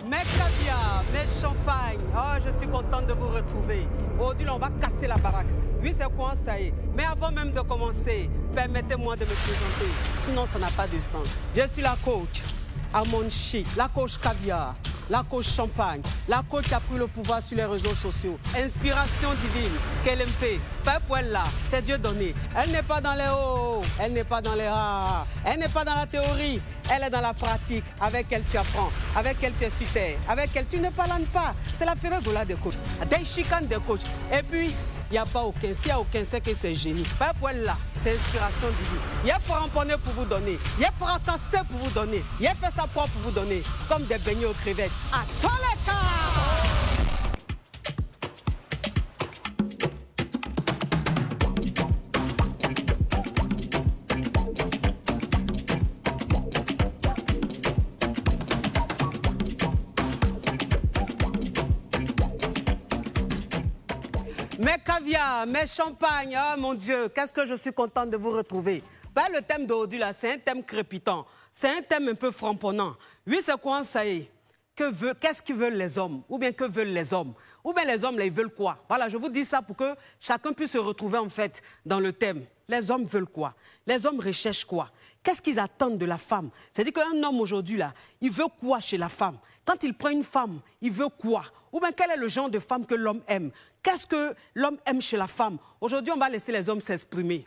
Mes caviars, mes champagnes, oh, je suis contente de vous retrouver. Aujourd'hui, on va casser la baraque. Oui, c'est quoi, ça y est. Mais avant même de commencer, permettez-moi de me présenter. Sinon, ça n'a pas de sens. Je suis la coach Armand Chic, la coach caviar, la coach champagne, la coach qui a pris le pouvoir sur les réseaux sociaux. Inspiration divine, KLMP, pas pour elle là, c'est Dieu donné. Elle n'est pas dans les hauts, elle n'est pas dans les rares, elle n'est pas dans la théorie, elle est dans la pratique. Avec elle tu apprends, avec elle tu es sur terre, avec elle tu ne parles pas. C'est la fédération des coachs, des chicanes des coachs. Et puis, il n'y a pas aucun. S'il n'y a aucun, c'est que c'est génie. Pas pour elle là, c'est inspiration divine. Il y a Faramponné pour vous donner. Il y a Faratassé pour vous donner. Il y a fait sa propre pour vous donner. Comme des beignets aux crevettes. À tous les cas! Mes caviars, mes champagnes, oh mon Dieu, qu'est-ce que je suis contente de vous retrouver. Ben, le thème d'aujourd'hui, là, c'est un thème crépitant. C'est un thème un peu framponnant. Oui, c'est quoi, ça y est? Qu'est-ce qu'ils veulent les hommes? Ou bien que veulent les hommes? Ou bien les hommes, là, ils veulent quoi? Voilà, je vous dis ça pour que chacun puisse se retrouver, en fait, dans le thème. Les hommes veulent quoi? Les hommes recherchent quoi? Qu'est-ce qu'ils attendent de la femme? C'est-à-dire qu'un homme, aujourd'hui, là, il veut quoi chez la femme? Quand il prend une femme, il veut quoi? Ou bien quel est le genre de femme que l'homme aime? Qu'est-ce que l'homme aime chez la femme? Aujourd'hui, on va laisser les hommes s'exprimer.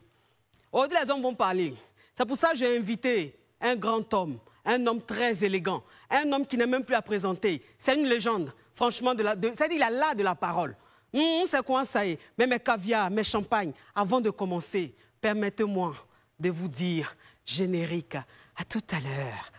Aujourd'hui, les hommes vont parler. C'est pour ça que j'ai invité un grand homme, un homme très élégant, un homme qui n'est même plus à présenter. C'est une légende, franchement, c'est-à-dire il a l'art de la parole. C'est quoi ça y est? Mais mes caviars, mes champagnes, avant de commencer, permettez-moi de vous dire, générique, à tout à l'heure.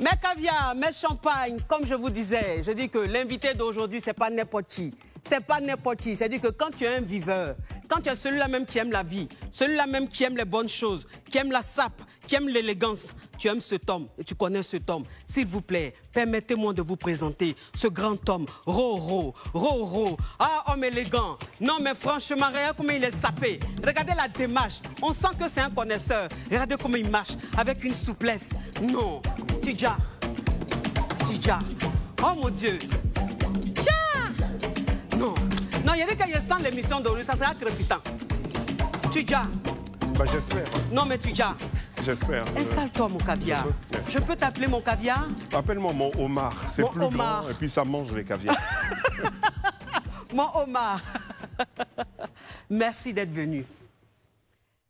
Mes caviars, mes champagnes, comme je vous disais, je dis que l'invité d'aujourd'hui, c'est pas n'importe qui. C'est pas n'importe qui. C'est-à-dire que quand tu es un viveur, quand tu es celui-là même qui aime la vie, celui-là même qui aime les bonnes choses, qui aime la sape, qui aime l'élégance, tu aimes cet homme et tu connais cet homme. S'il vous plaît, permettez-moi de vous présenter ce grand homme, Roro. Ah, homme élégant. Non, mais franchement, regardez comment il est sapé. Regardez la démarche. On sent que c'est un connaisseur. Regardez comment il marche, avec une souplesse. Non, Tidja. Oh mon Dieu. Non, il y a des cas, je sens l'émission d'aujourd'hui, ça sera crépitant. Tidja. Bah, j'espère. Non, mais Tidja. J'espère. Installe-toi, mon caviar. Je peux t'appeler mon caviar? Appelle-moi mon homard. C'est plus grand et puis ça mange les caviars. Mon homard. Merci d'être venu.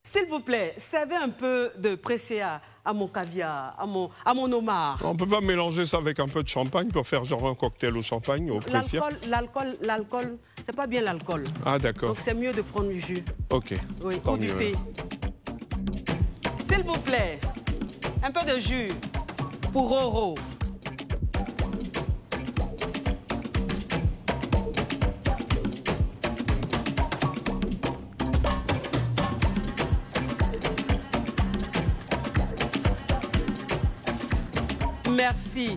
S'il vous plaît, servez un peu de pressé à mon caviar, à mon homard. On ne peut pas mélanger ça avec un peu de champagne pour faire genre un cocktail au champagne, au pressé. L'alcool, c'est pas bien l'alcool. Ah, d'accord. Donc c'est mieux de prendre du jus. Ok. Oui, ou du thé. S'il vous plaît, un peu de jus pour Roro. Merci.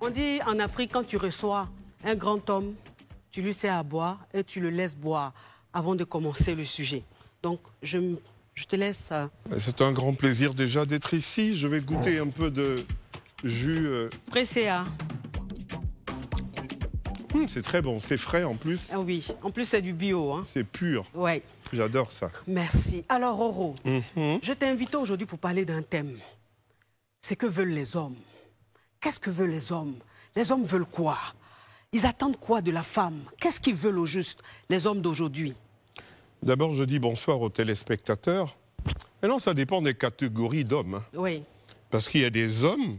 On dit en Afrique, quand tu reçois un grand homme, tu lui sers à boire et tu le laisses boire avant de commencer le sujet. Donc, je te laisse... C'est un grand plaisir déjà d'être ici. Je vais goûter un peu de jus... Presséa. C'est très bon, c'est frais en plus. Ah oui, en plus c'est du bio. Hein. C'est pur. Ouais. J'adore ça. Merci. Alors, Roro, je t'ai invité aujourd'hui pour parler d'un thème. C'est que veulent les hommes. Qu'est-ce que veulent les hommes? Les hommes veulent quoi? Ils attendent quoi de la femme? Qu'est-ce qu'ils veulent au juste, les hommes d'aujourd'hui? D'abord, je dis bonsoir aux téléspectateurs. Et non, ça dépend des catégories d'hommes. Hein. Oui. Parce qu'il y a des hommes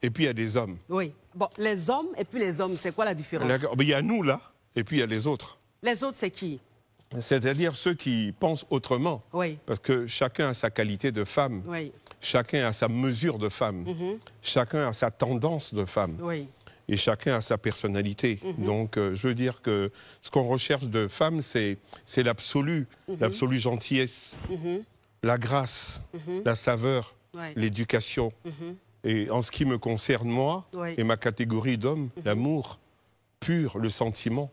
et puis il y a des hommes. Oui. Bon, les hommes et puis les hommes, c'est quoi la différence? Il y a nous là, et puis il y a les autres. Les autres, c'est qui? C'est-à-dire ceux qui pensent autrement. Oui. Parce que chacun a sa qualité de femme. Oui. Chacun a sa mesure de femme. Chacun a sa tendance de femme. Oui. Et chacun a sa personnalité. Donc, je veux dire que ce qu'on recherche de femme, c'est l'absolu. L'absolue gentillesse, la grâce, la saveur, l'éducation. Et en ce qui me concerne, moi, Oui. et ma catégorie d'homme, l'amour pur, le sentiment.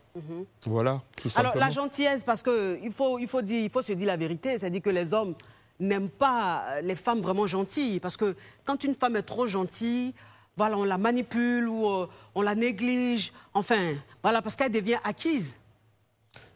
Voilà, tout simplement. Alors, la gentillesse, parce qu'il faut se dire la vérité, c'est-à-dire que les hommes n'aiment pas les femmes vraiment gentilles. Parce que quand une femme est trop gentille, voilà, on la manipule ou on la néglige. Enfin, voilà, parce qu'elle devient acquise.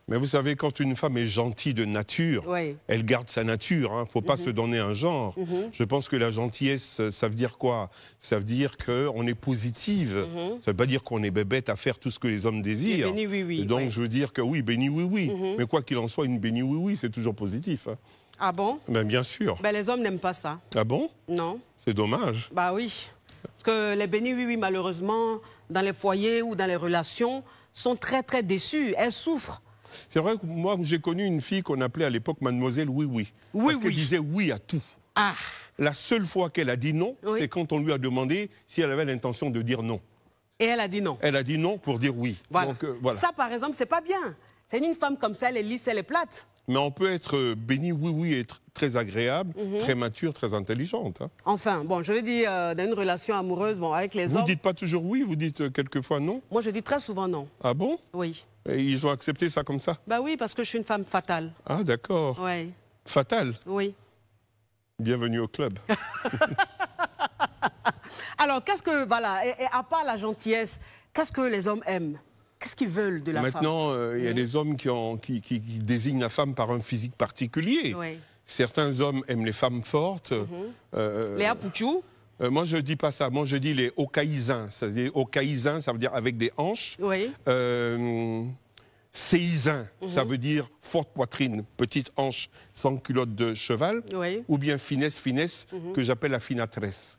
Mais vous savez, quand une femme est gentille de nature, Oui. elle garde sa nature. Il ne faut pas se donner un genre. Je pense que la gentillesse, ça veut dire quoi? Ça veut dire qu'on est positive. Ça ne veut pas dire qu'on est bébête à faire tout ce que les hommes désirent. Et béni, oui, oui. Et donc, Oui. je veux dire que oui, béni, oui, oui. Mais quoi qu'il en soit, une béni, oui, oui, c'est toujours positif. Hein. Ah bon? Ben, bien sûr. Ben, les hommes n'aiment pas ça. Ah bon? Non. C'est dommage. Bah oui. Parce que les bénis, oui, oui, malheureusement, dans les foyers ou dans les relations, sont très, très déçus. Elles souffrent. C'est vrai que moi, j'ai connu une fille qu'on appelait à l'époque Mademoiselle Oui Oui. Oui, Parce qu'elle oui. disait oui à tout. Ah, La seule fois qu'elle a dit non, Oui. c'est quand on lui a demandé si elle avait l'intention de dire non. et elle a dit non. Elle a dit non pour dire oui. Voilà. Donc, voilà. Ça, par exemple, c'est pas bien. C'est une femme comme ça, elle est lisse, elle est plate. Mais on peut être béni, oui, oui, et être très agréable, très mature, très intelligente. Hein. Enfin, bon, je veux dire, dans une relation amoureuse, bon, avec les Vous hommes, ne dites pas toujours oui, vous dites quelquefois non. moi, je dis très souvent non. Ah bon? Oui. Et ils ont accepté ça comme ça? Bah oui, parce que je suis une femme fatale. Ah d'accord. Oui, Fatal. oui. Bienvenue au club. Alors, qu'est-ce que, voilà, et à part la gentillesse, qu'est-ce que les hommes aiment? Qu'est-ce qu'ils veulent de la femme? Maintenant, il y a des hommes qui désignent la femme par un physique particulier. Oui. Certains hommes aiment les femmes fortes. Léa Pouchou? Moi, je ne dis pas ça. Moi, je dis les okaïsins. C'est-à-dire, okaïsins, ça veut dire avec des hanches. Oui. Séisins, ça veut dire forte poitrine, petite hanche sans culotte de cheval. Oui. Ou bien finesse, finesse, que j'appelle la finatresse.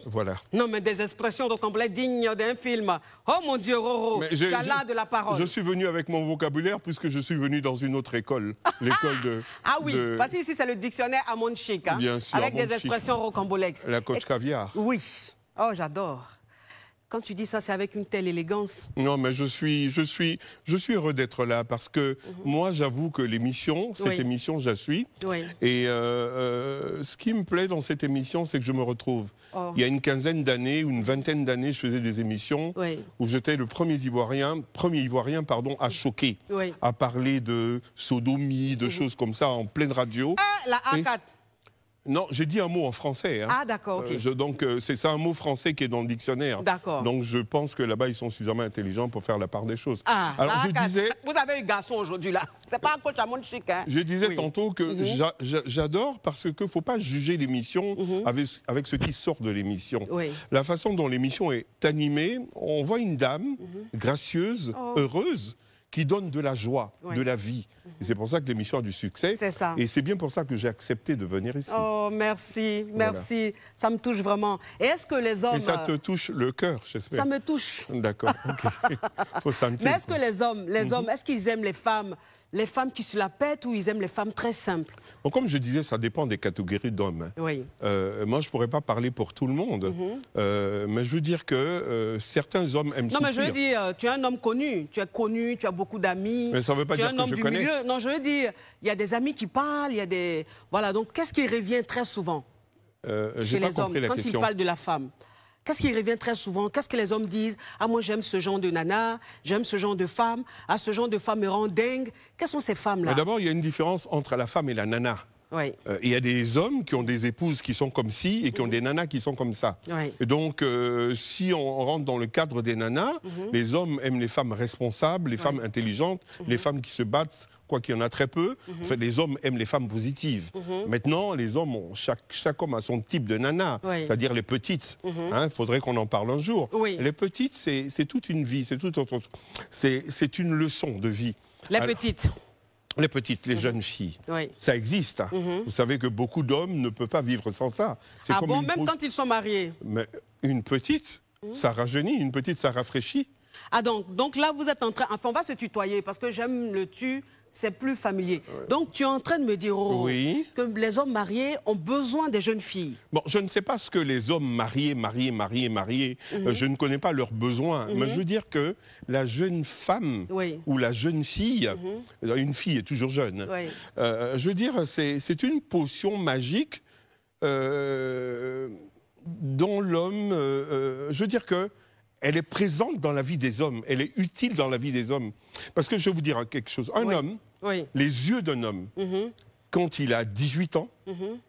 Voilà. Non, mais des expressions complètes dignes d'un film. Oh mon Dieu, Roro, Mais tu as là de la parole. Je suis venu avec mon vocabulaire puisque je suis venu dans une autre école. L'école de... Ah oui, de parce qu'ici c'est le dictionnaire à mon chic, hein, Bien sûr, avec à mon des chic. expressions rocambolesques. La coach caviar. Oui. Oh, j'adore. Quand tu dis ça, c'est avec une telle élégance. Non, mais je suis heureux d'être là parce que moi, j'avoue que l'émission, cette Oui. émission, je la suis. Oui. Et ce qui me plaît dans cette émission, c'est que je me retrouve. Oh. Il y a une quinzaine d'années ou une vingtaine d'années, je faisais des émissions Oui. où j'étais le premier Ivoirien, à choquer, Oui. à parler de sodomie, de choses comme ça en pleine radio. Ah, la A4. Non, j'ai dit un mot en français. Hein. Ah, d'accord, ok. Donc, c'est un mot français qui est dans le dictionnaire. D'accord. Donc, je pense que là-bas, ils sont suffisamment intelligents pour faire la part des choses. Ah, Alors, la je A4. disais, Vous avez eu garçon aujourd'hui, là. C'est pas un coach à mon chic, hein. je disais Oui. tantôt que j'adore parce qu'il ne faut pas juger l'émission avec ce qui sort de l'émission. Oui. La façon dont l'émission est animée, on voit une dame gracieuse, heureuse, qui donne de la joie, Oui. de la vie. Et c'est pour ça que l'émission a du succès. C'est ça. Et c'est bien pour ça que j'ai accepté de venir ici. Oh, merci, merci. Ça me touche vraiment. Et est-ce que les hommes... Et ça te touche le cœur, j'espère. Ça me touche. D'accord, ok. Faut sentir. Mais est-ce que les hommes, est-ce qu'ils aiment les femmes qui se la pètent ou ils aiment les femmes très simples? Bon, comme je disais, ça dépend des catégories d'hommes. Hein. Oui. Moi, je ne pourrais pas parler pour tout le monde, mais je veux dire que certains hommes aiment Non, mais je veux souffrir. dire, tu es un homme connu, tu as beaucoup d'amis. Mais ça veut pas tu es dire un que homme je du connais. milieu. Non, je veux dire, il y a des amis qui parlent, il y a des... Voilà, donc qu'est-ce qui revient très souvent J'ai chez pas les hommes compris la quand question. ils parlent de la femme? Qu'est-ce qui revient très souvent? Qu'est-ce que les hommes disent? Ah, moi, j'aime ce genre de nana, j'aime ce genre de femme. Ah, ce genre de femme me rend dingue. Quelles sont ces femmes-là? Mais d'abord, il y a une différence entre la femme et la nana. Oui. Il y a des hommes qui ont des épouses qui sont comme ci et qui ont des nanas qui sont comme ça. Oui. Et donc, si on rentre dans le cadre des nanas, les hommes aiment les femmes responsables, les femmes intelligentes, les femmes qui se battent, quoi qu'il y en a très peu. Enfin, les hommes aiment les femmes positives. Maintenant, les hommes ont chaque homme a son type de nana, Oui. c'est-à-dire les petites. Il faudrait qu'on en parle un jour. Oui. Les petites, c'est toute une vie, c'est une leçon de vie. Les Alors, petites. les petites, les jeunes filles. Oui. Ça existe. Hein. Vous savez que beaucoup d'hommes ne peuvent pas vivre sans ça. C'est Ah comme bon, une même pause- quand ils sont mariés? Mais une petite, ça rajeunit, une petite, ça rafraîchit. Ah donc là, vous êtes en train... Enfin, on va se tutoyer parce que j'aime le tu, c'est plus familier. Donc tu es en train de me dire Oui. que les hommes mariés ont besoin des jeunes filles. Bon, je ne sais pas ce que les hommes mariés, je ne connais pas leurs besoins. Mais je veux dire que la jeune femme Oui. ou la jeune fille, une fille est toujours jeune, Oui. je veux dire, c'est une potion magique dont l'homme, je veux dire que elle est présente dans la vie des hommes, elle est utile dans la vie des hommes. Parce que je vais vous dire quelque chose. Un homme, les yeux d'un homme, quand il a 18 ans,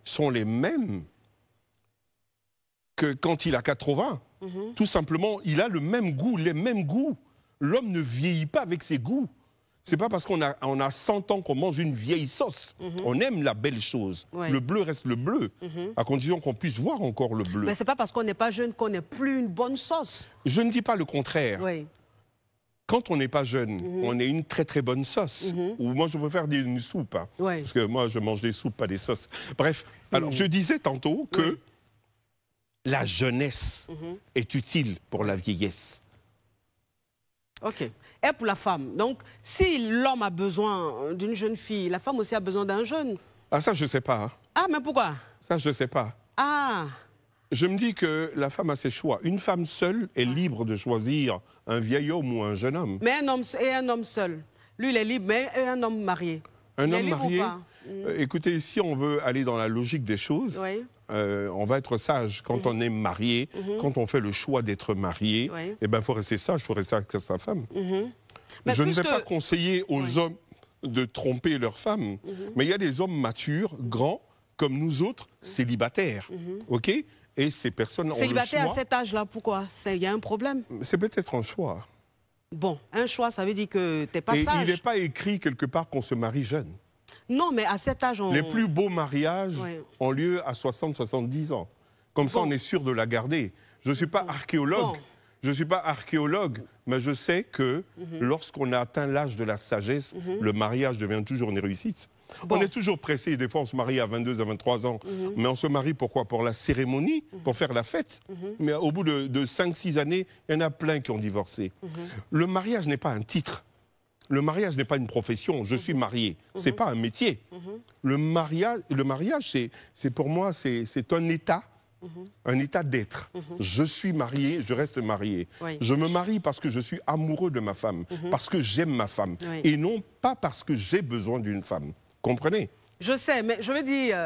sont les mêmes que quand il a 80. Tout simplement, il a le même goût, les mêmes goûts. L'homme ne vieillit pas avec ses goûts. C'est pas parce qu'on a 100 ans qu'on mange une vieille sauce. On aime la belle chose. Le bleu reste le bleu, à condition qu'on puisse voir encore le bleu. Mais c'est pas parce qu'on n'est pas jeune qu'on n'est plus une bonne sauce. Je ne dis pas le contraire. Oui. Quand on n'est pas jeune, on est une très très bonne sauce. Ou moi je préfère dire une soupe. Hein, parce que moi je mange des soupes, pas des sauces. Bref, alors je disais tantôt que la jeunesse est utile pour la vieillesse. Ok. Et pour la femme, donc si l'homme a besoin d'une jeune fille, la femme aussi a besoin d'un jeune. Ah ça je sais pas. Hein. Ah mais pourquoi? Ça je sais pas. Ah. Je me dis que la femme a ses choix. Une femme seule est libre de choisir un vieil homme ou un jeune homme. Mais un homme seul. Lui il est libre, mais un homme marié. Un homme marié. Écoutez, si on veut aller dans la logique des choses, on va être sage. Quand on est marié, quand on fait le choix d'être marié, eh ben, faut rester sage, il faut rester avec sa femme. Mais je ne vais pas conseiller aux hommes de tromper leur femme, mais il y a des hommes matures, grands, comme nous autres, célibataires. OK? Et ces personnes ont le choix. Célibataire à cet âge-là, pourquoi? Il y a un problème? C'est peut-être un choix. Bon, un choix, ça veut dire que tu n'es pas sage. Il n'est pas écrit quelque part qu'on se marie jeune. Non, mais à cet âge, on... Les plus beaux mariages ont lieu à 60-70 ans. Comme ça, on est sûr de la garder. Je ne suis pas archéologue. Je ne suis pas archéologue, mais je sais que lorsqu'on a atteint l'âge de la sagesse, le mariage devient toujours une réussite. On est toujours pressé, des fois on se marie à 22, à 23 ans, mais on se marie pourquoi? Pour la cérémonie, pour faire la fête. Mais au bout de 5-6 années, il y en a plein qui ont divorcé. Le mariage n'est pas un titre. Le mariage n'est pas une profession, je suis marié. Ce n'est pas un métier. Le mariage c'est pour moi, c'est un état. Un état d'être. Je suis marié, je reste marié. Je me marie parce que je suis amoureux de ma femme, parce que j'aime ma femme, et non pas parce que j'ai besoin d'une femme. Comprenez? Je sais, mais je veux dire,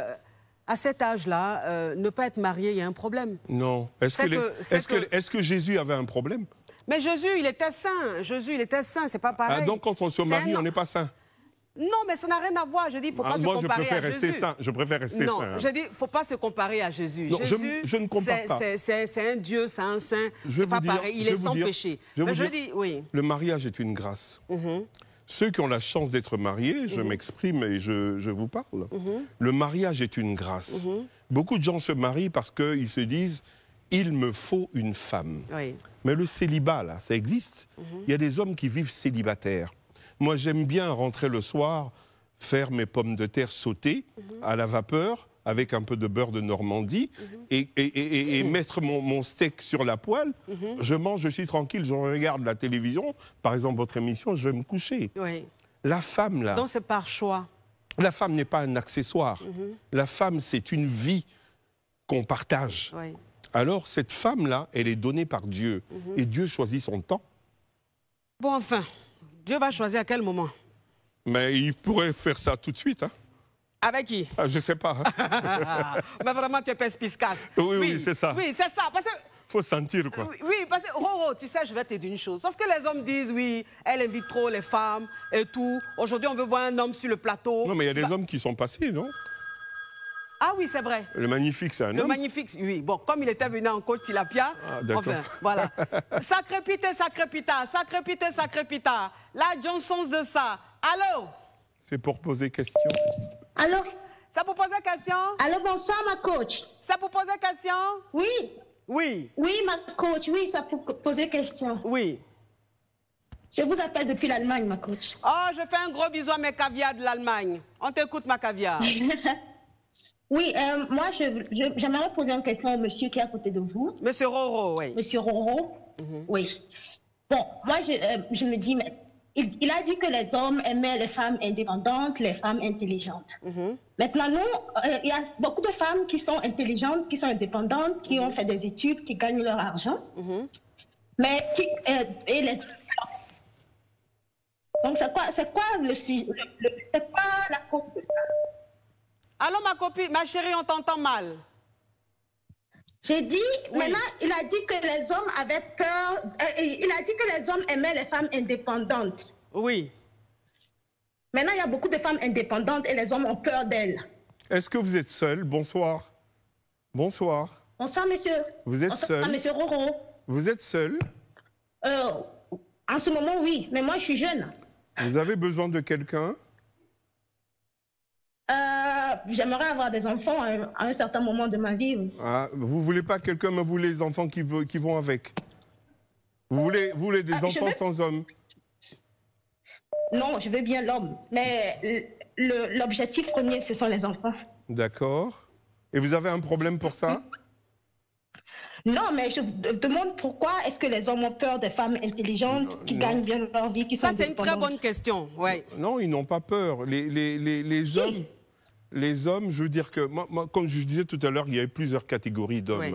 à cet âge-là, ne pas être marié, il y a un problème. Non. Est-ce que Jésus avait un problème? Mais Jésus, il était saint. Jésus, il était saint, c'est pas pareil. Ah, donc quand on se marie, on n'est pas saint? Non, mais ça n'a rien à voir. Je dis, il ne faut pas se comparer à Jésus. Je préfère rester saint. Non, je dis, il ne faut pas se comparer à Jésus. Non, Jésus, je ne compare pas. C'est un Dieu, c'est un saint. C'est pas pareil. Il est sans péché. Mais je dis, oui. Le mariage est une grâce. Ceux qui ont la chance d'être mariés, je m'exprime et je vous parle. Le mariage est une grâce. Beaucoup de gens se marient parce qu'ils se disent, il me faut une femme. Mais le célibat, là, ça existe. Il y a des hommes qui vivent célibataires. Moi, j'aime bien rentrer le soir, faire mes pommes de terre sautées à la vapeur, avec un peu de beurre de Normandie, et mettre mon steak sur la poêle. Je mange, je suis tranquille, je regarde la télévision, par exemple votre émission, je vais me coucher. La femme, là... Donc c'est par choix. La femme n'est pas un accessoire. La femme, c'est une vie qu'on partage. Alors, cette femme-là, elle est donnée par Dieu. Et Dieu choisit son temps. Bon, enfin, Dieu va choisir à quel moment? Mais il pourrait faire ça tout de suite, hein. Avec qui? Ah, je ne sais pas. Hein. Mais vraiment, tu es perspicace. Oui, c'est ça. Oui, c'est ça. Parce que... faut sentir, quoi. Oui, parce que, Roro, tu sais, je vais te dire une chose. Parce que les hommes disent, oui, elle invite trop les femmes et tout. Aujourd'hui, on veut voir un homme sur le plateau. Non, mais il y a des hommes qui sont passés, non? Ah oui, c'est vrai. Le Magnifique, c'est un homme. Le Magnifique, oui. Bon, comme il était venu en côte tilapia, enfin, voilà. Sacrépité, sacrépita, sacrépité, sacrépita. La Johnson's de ça. Allô? C'est pour poser question. Allô? C'est pour poser question? Allô, bonsoir, ma coach. C'est pour poser question? Oui. Oui. Oui, ma coach, oui, c'est pour poser question. Oui. Je vous appelle depuis l'Allemagne, ma coach. Oh, je fais un gros bisou à mes caviars de l'Allemagne. On t'écoute, ma caviar. Oui, moi, j'aimerais poser une question au monsieur qui est à côté de vous. Monsieur Roro, oui. Monsieur Roro, oui. Bon, moi, je me dis, mais il a dit que les hommes aimaient les femmes indépendantes, les femmes intelligentes. Maintenant, nous, il y a beaucoup de femmes qui sont intelligentes, qui sont indépendantes, qui ont fait des études, qui gagnent leur argent. Mais donc, c'est quoi le sujet? C'est quoi la cause de ça? Allô, ma copine, ma chérie, on t'entend mal. J'ai dit, maintenant, il a dit que les hommes avaient peur, il a dit que les hommes aimaient les femmes indépendantes. Oui. Maintenant, il y a beaucoup de femmes indépendantes et les hommes ont peur d'elles. Est-ce que vous êtes seul? Bonsoir. Bonsoir. Bonsoir, monsieur. Vous êtes Bonsoir, seul? monsieur Roro. Vous êtes seul? En ce moment, oui, mais moi, je suis jeune. Vous avez besoin de quelqu'un? J'aimerais avoir des enfants à un certain moment de ma vie. Oui. Ah, vous voulez pas quelqu'un, mais vous voulez les enfants qui vont avec? Vous voulez des enfants sans homme? Non, je veux bien l'homme, mais l'objectif premier, ce sont les enfants. D'accord. Et vous avez un problème pour ça? Non, mais je demande pourquoi est-ce que les hommes ont peur des femmes intelligentes qui gagnent bien leur vie, qui sont Ça, c'est une très bonne question, ouais. Non, ils n'ont pas peur. Les hommes... Les hommes, je veux dire que, moi, comme je disais tout à l'heure, il y avait plusieurs catégories d'hommes. Oui.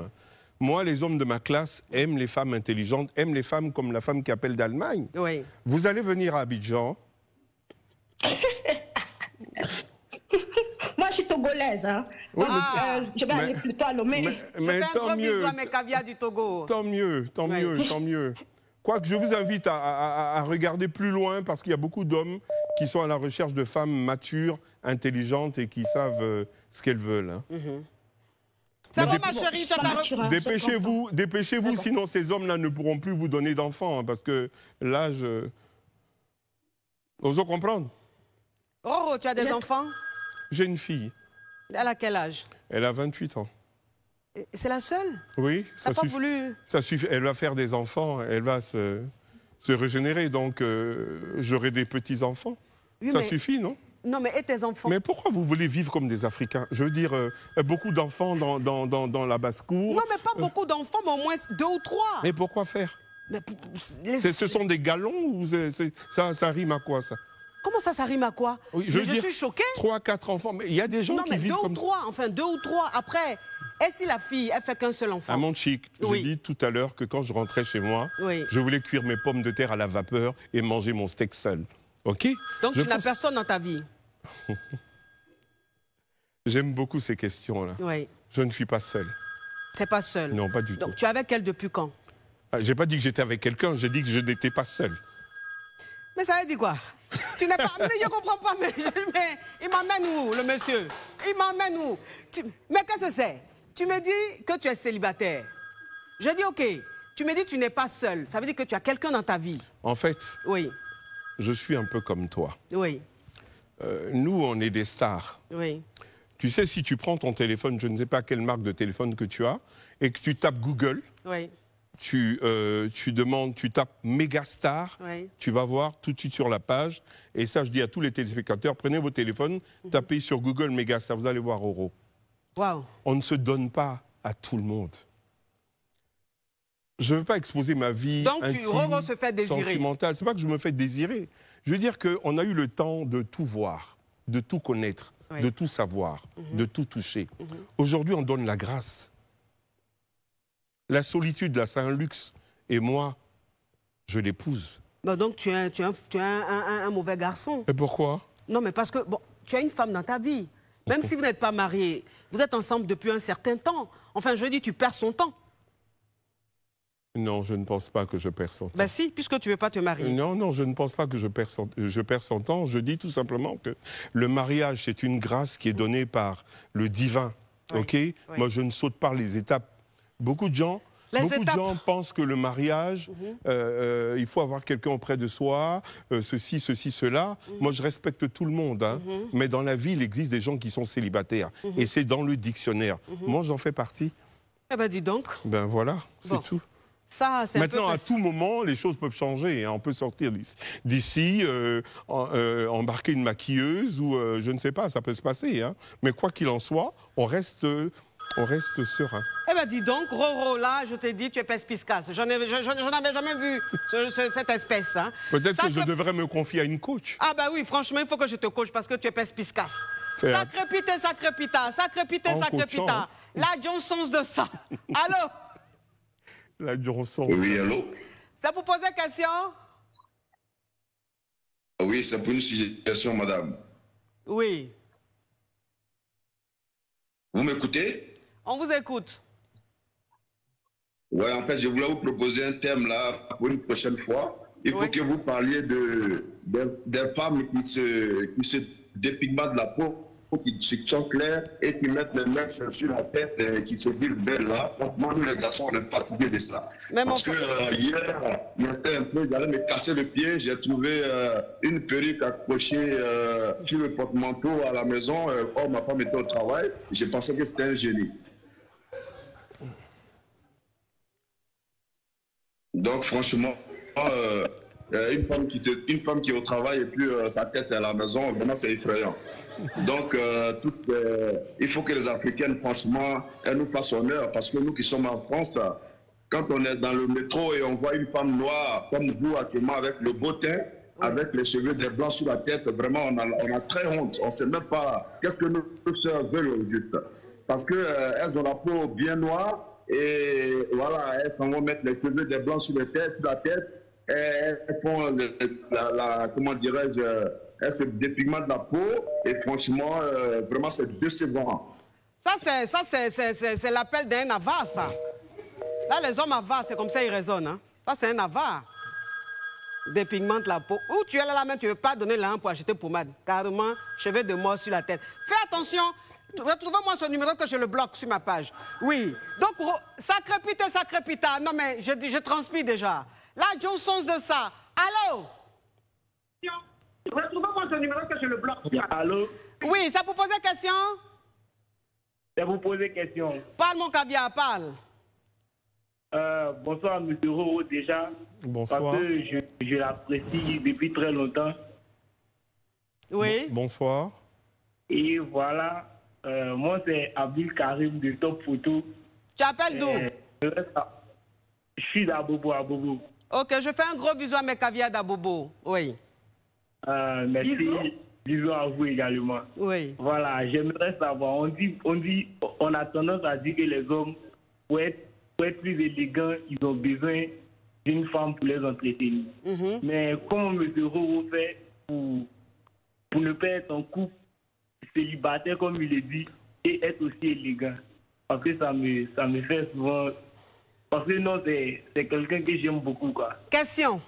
Moi, les hommes de ma classe aiment les femmes intelligentes, aiment les femmes comme la femme qui appelle d'Allemagne. Oui. Vous allez venir à Abidjan. Moi, je suis togolaise. Hein. Oui, je vais aller plutôt à Lomé. Mais tant mieux. À mes caviars du Togo. Tant mieux, tant mieux, tant mieux. Quoique je vous invite à regarder plus loin parce qu'il y a beaucoup d'hommes qui sont à la recherche de femmes matures, intelligentes et qui savent ce qu'elles veulent. Hein. Ça va, ma chérie, dépêchez-vous, sinon ces hommes-là ne pourront plus vous donner d'enfants, hein, parce que l'âge... Osons comprendre. Roro, tu as des enfants? J'ai une fille. Elle a quel âge? Elle a 28 ans. C'est la seule? Oui, ça suffit. Voulu... Ça suffit. Elle va faire des enfants, elle va se régénérer, donc j'aurai des petits-enfants. Oui, ça suffit, non? Non, mais et tes enfants? Mais pourquoi vous voulez vivre comme des Africains? Je veux dire, beaucoup d'enfants dans la basse-cour. Non, mais pas beaucoup d'enfants, mais au moins 2 ou 3. Mais pourquoi faire? Mais ce sont des galons ou ça rime à quoi, ça? Comment ça rime à quoi? Oui, je suis choquée. 3, 4 enfants, mais il y a des gens qui vivent comme ça. Enfin 2 ou 3, après... Et si la fille, elle fait qu'un seul enfant? À mon chic, j'ai dit tout à l'heure que quand je rentrais chez moi, je voulais cuire mes pommes de terre à la vapeur et manger mon steak seul. OK? Donc tu n'as personne dans ta vie? J'aime beaucoup ces questions-là. Oui. Je ne suis pas seul. Tu n'es pas seul? Non, pas du tout. Donc tu es avec elle depuis quand? J'ai pas dit que j'étais avec quelqu'un, j'ai dit que je n'étais pas seul. Mais ça veut dire quoi? Tu n'es pas... Mais je comprends pas, mais il m'emmène où, le monsieur? Il m'emmène où? Mais qu'est-ce que c'est? Tu me dis que tu es célibataire. Je dis OK. Tu me dis que tu n'es pas seul. Ça veut dire que tu as quelqu'un dans ta vie. En fait, oui. Je suis un peu comme toi. Oui. Nous, on est des stars. Oui. Tu sais, si tu prends ton téléphone, je ne sais pas quelle marque de téléphone que tu as, et que tu tapes Google, oui. tu tapes Mégastar, oui. Tu vas voir tout de suite sur la page. Et ça, je dis à tous les téléspectateurs, prenez vos téléphones, tapez sur Google Mégastar, vous allez voir Roro. Wow. On ne se donne pas à tout le monde. Je ne veux pas exposer ma vie intime, Roro se fait désirer. Sentimentale. Ce n'est pas que je me fais désirer. Je veux dire qu'on a eu le temps de tout voir, de tout connaître, oui. de tout savoir, de tout toucher. Aujourd'hui, on donne la grâce. La solitude, là, c'est un luxe. Et moi, je l'épouse. Bah donc, tu es un mauvais garçon. Et pourquoi? Non, mais parce que bon, tu as une femme dans ta vie. Même si vous n'êtes pas mariés, vous êtes ensemble depuis un certain temps. Enfin, je dis, tu perds son temps. Non, je ne pense pas que je perds son temps. Ben si, puisque tu ne veux pas te marier. Non, non, je ne pense pas que je perds son temps. Je dis tout simplement que le mariage, c'est une grâce qui est donnée par le divin. Oui, ok. Oui. Moi, je ne saute pas les étapes. Beaucoup de gens pensent que le mariage, il faut avoir quelqu'un auprès de soi, ceci, cela. Moi, je respecte tout le monde. Hein. Mais dans la vie, il existe des gens qui sont célibataires. Et c'est dans le dictionnaire. Moi, j'en fais partie. Eh ben, dis donc. Ben voilà, c'est tout. Ça, maintenant, à tout moment, les choses peuvent changer. Hein. On peut sortir d'ici, embarquer une maquilleuse ou je ne sais pas, ça peut se passer. Hein. Mais quoi qu'il en soit, on reste serein. Eh bien, dis donc, Roro, là, je t'ai dit, tu es pèse-piscasse. J'en avais jamais vu cette espèce. Hein. Peut-être que je devrais me confier à une coach. Ah ben oui, franchement, il faut que je te coach parce que tu es pèse-piscasse. Sacrépité, sacrépita, sacrépité, sacrépita. La Johnson de ça. Allô? La Johnson. Oui, allô? Ça vous pose question? Oui, c'est pour une suggestion, madame. Oui. Vous m'écoutez? On vous écoute. Ouais, en fait, je voulais vous proposer un thème là pour une prochaine fois. Il faut que vous parliez des femmes qui se dépigmentent la peau, qui sont claires et qui mettent les mains sur la tête et qui se disent belles là. Franchement, nous les garçons, on est fatigués de ça. Mais Parce que hier, j'étais un peu, j'allais me casser le pied, j'ai trouvé une perruque accrochée sur le porte-manteau à la maison. Or, ma femme était au travail. Je pensais que c'était un génie. Donc, franchement, une femme qui est au travail et puis sa tête est à la maison, vraiment, c'est effrayant. Donc, il faut que les Africaines, franchement, elles nous fassent honneur parce que nous qui sommes en France, quand on est dans le métro et on voit une femme noire comme vous actuellement avec le beau teint, avec les cheveux des blancs sur la tête, vraiment, on a très honte. On ne sait même pas qu'est-ce que nos sœurs veulent au juste. Parce qu'elles ont la peau bien noire. Et voilà, elles vont mettre les cheveux des blancs sur la tête, et elles font comment dirais-je, elles se dépigmentent de la peau, et franchement, vraiment, c'est décevant. Ça, c'est l'appel d'un avare, ça. Là, les hommes avares, c'est comme ça ils raisonnent. Hein. Ça, c'est un avare. Dépigmente la peau. Ou tu es là, mais tu ne veux pas donner l'argent pour acheter pommade. Carrément, cheveux de mort sur la tête. Fais attention. Retrouvez-moi ce numéro que je le bloque sur ma page. Oui. Donc, sacré pita. Non, mais je transpire déjà. Là, Johnson de ça. Allô? Retrouvez-moi ce numéro que je le bloque. Allô? Oui, ça vous poser question? Ça vous poser question. Parle, mon caviar, parle. Bonsoir, M. Roro, déjà. Bonsoir. Parce que je l'apprécie depuis très longtemps. Oui. Bonsoir. Et voilà. Moi, c'est Abdul Karim de Top Photo. Tu appelles d'où? Je suis d'Abobo, à Bobo. Ok, je fais un gros bisou à mes caviars d'Abobo. Oui. Merci. Bisous à vous également. Oui. Voilà, j'aimerais savoir. On a tendance à dire que les hommes, pour être plus élégants, ils ont besoin d'une femme pour les entretenir. Mais comment M. Roro fait pour ne pas être en couple célibataire, comme il le dit, et être aussi élégant? Parce que ça me fait souvent... Parce que non, c'est quelqu'un que j'aime beaucoup, quoi. Question.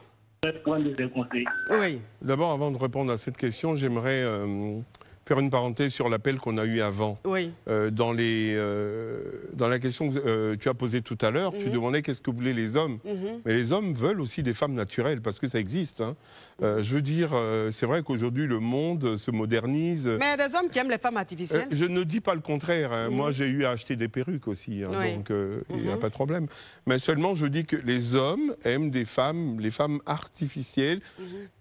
Prendre de ses conseils. Oui. D'abord, avant de répondre à cette question, j'aimerais faire une parenthèse sur l'appel qu'on a eu avant. Oui. Dans la question que tu as posée tout à l'heure, tu demandais qu'est-ce que voulaient les hommes. Mais les hommes veulent aussi des femmes naturelles, parce que ça existe. Hein. Je veux dire, c'est vrai qu'aujourd'hui, le monde se modernise. Mais il y a des hommes qui aiment les femmes artificielles. Je ne dis pas le contraire. Hein. Moi, j'ai eu à acheter des perruques aussi, hein, Oui. donc il n'y a pas de problème. Mais seulement, je dis que les hommes aiment les femmes artificielles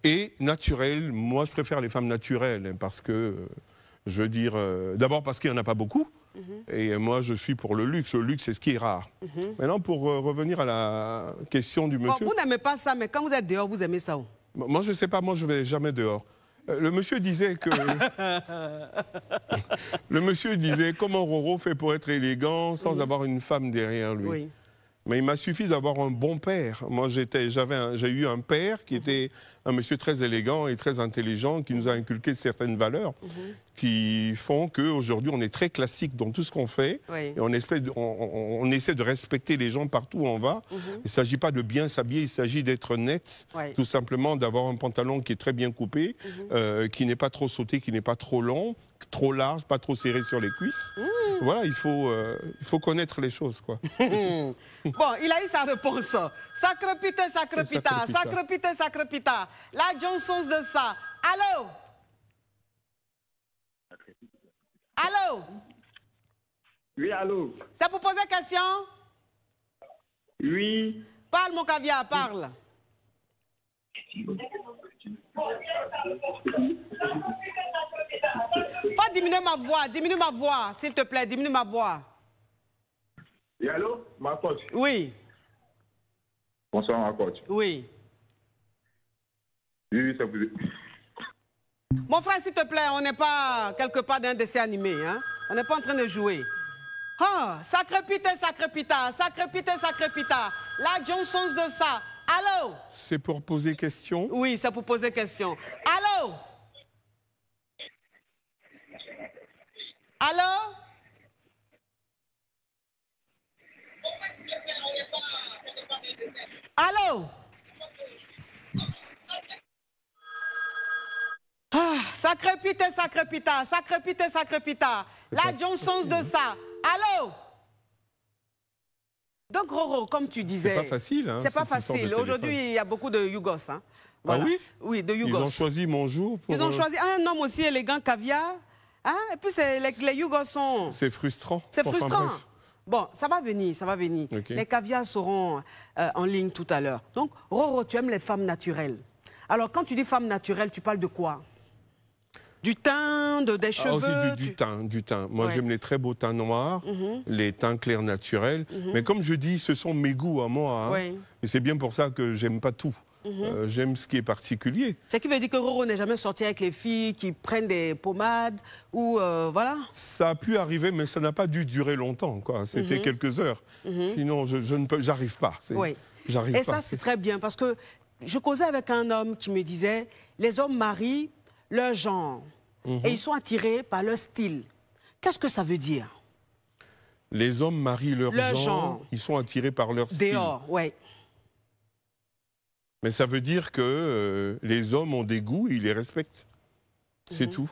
et naturelles. Moi, je préfère les femmes naturelles, hein, parce que, je veux dire, d'abord parce qu'il n'y en a pas beaucoup. Et moi, je suis pour le luxe. Le luxe, c'est ce qui est rare. Maintenant, pour revenir à la question du monsieur... Bon, vous n'aimez pas ça, mais quand vous êtes dehors, vous aimez ça où? Moi, je ne sais pas, moi, je ne vais jamais dehors. Le monsieur disait que... Le monsieur disait comment Roro fait pour être élégant sans avoir une femme derrière lui. Oui. Mais il m'a suffi d'avoir un bon père. Moi, j'ai eu un père qui était un monsieur très élégant et très intelligent, qui nous a inculqué certaines valeurs qui font qu'aujourd'hui, on est très classique dans tout ce qu'on fait. Oui. Et on essaie de respecter les gens partout où on va. Il ne s'agit pas de bien s'habiller, il s'agit d'être net. Oui. Tout simplement d'avoir un pantalon qui est très bien coupé, qui n'est pas trop sauté, qui n'est pas trop long, trop large, pas trop serré sur les cuisses. Voilà, il faut connaître les choses, quoi. Bon, il a eu sa réponse. Sacre pita. La Johnson de ça. Allô? Allô? Oui, allô? Ça vous poser question? Oui. Parle, mon caviar, parle. Faut diminuer ma voix, s'il te plaît, diminue ma voix. Oui, allô? Ma coach. Oui. Bonsoir, ma coach. Oui. Oui, ça vous... Mon frère, s'il te plaît, on n'est pas quelque part d'un dessin animé, hein? On n'est pas en train de jouer. Ah, sacré pita. La Johnson de ça. Allô? C'est pour poser question. Oui, c'est pour poser question. Allô? Allô? Allô? Ah, ça crépite, ça crépita, ça crépite, ça crépita. La Johnson's de ça. Allô? Donc, Roro, comme tu disais... C'est pas facile, hein. C'est pas facile. Aujourd'hui, il y a beaucoup de Yougos, hein. Voilà. Ah oui? Oui, de Yougos. Ils ont choisi mon jour pour... Ils ont choisi un homme aussi élégant, caviar. Hein? Et puis, les Yougos sont... C'est frustrant. C'est Enfin, frustrant. bref. Bon, ça va venir, ça va venir. Okay. Les caviars seront en ligne tout à l'heure. Donc, Roro, tu aimes les femmes naturelles. Alors, quand tu dis femme naturelle, tu parles de quoi? Du teint, des cheveux? Aussi du teint. Moi, j'aime les très beaux teints noirs, les teints clairs naturels. Mais comme je dis, ce sont mes goûts à moi. Hein. Et c'est bien pour ça que j'aime pas tout. J'aime ce qui est particulier. Ce qui veut dire que Roro n'est jamais sorti avec les filles qui prennent des pommades ou voilà? Ça a pu arriver, mais ça n'a pas dû durer longtemps. C'était quelques heures. Sinon, je ne peux, j'arrive pas. Oui. J'arrive Et pas. ça, c'est très bien parce que je causais avec un homme qui me disait les hommes marient leur genre et ils sont attirés par leur style. Qu'est-ce que ça veut dire? Les hommes marient leur genre, ils sont attirés par leur style. Dehors, oui. Mais ça veut dire que les hommes ont des goûts et ils les respectent. C'est tout.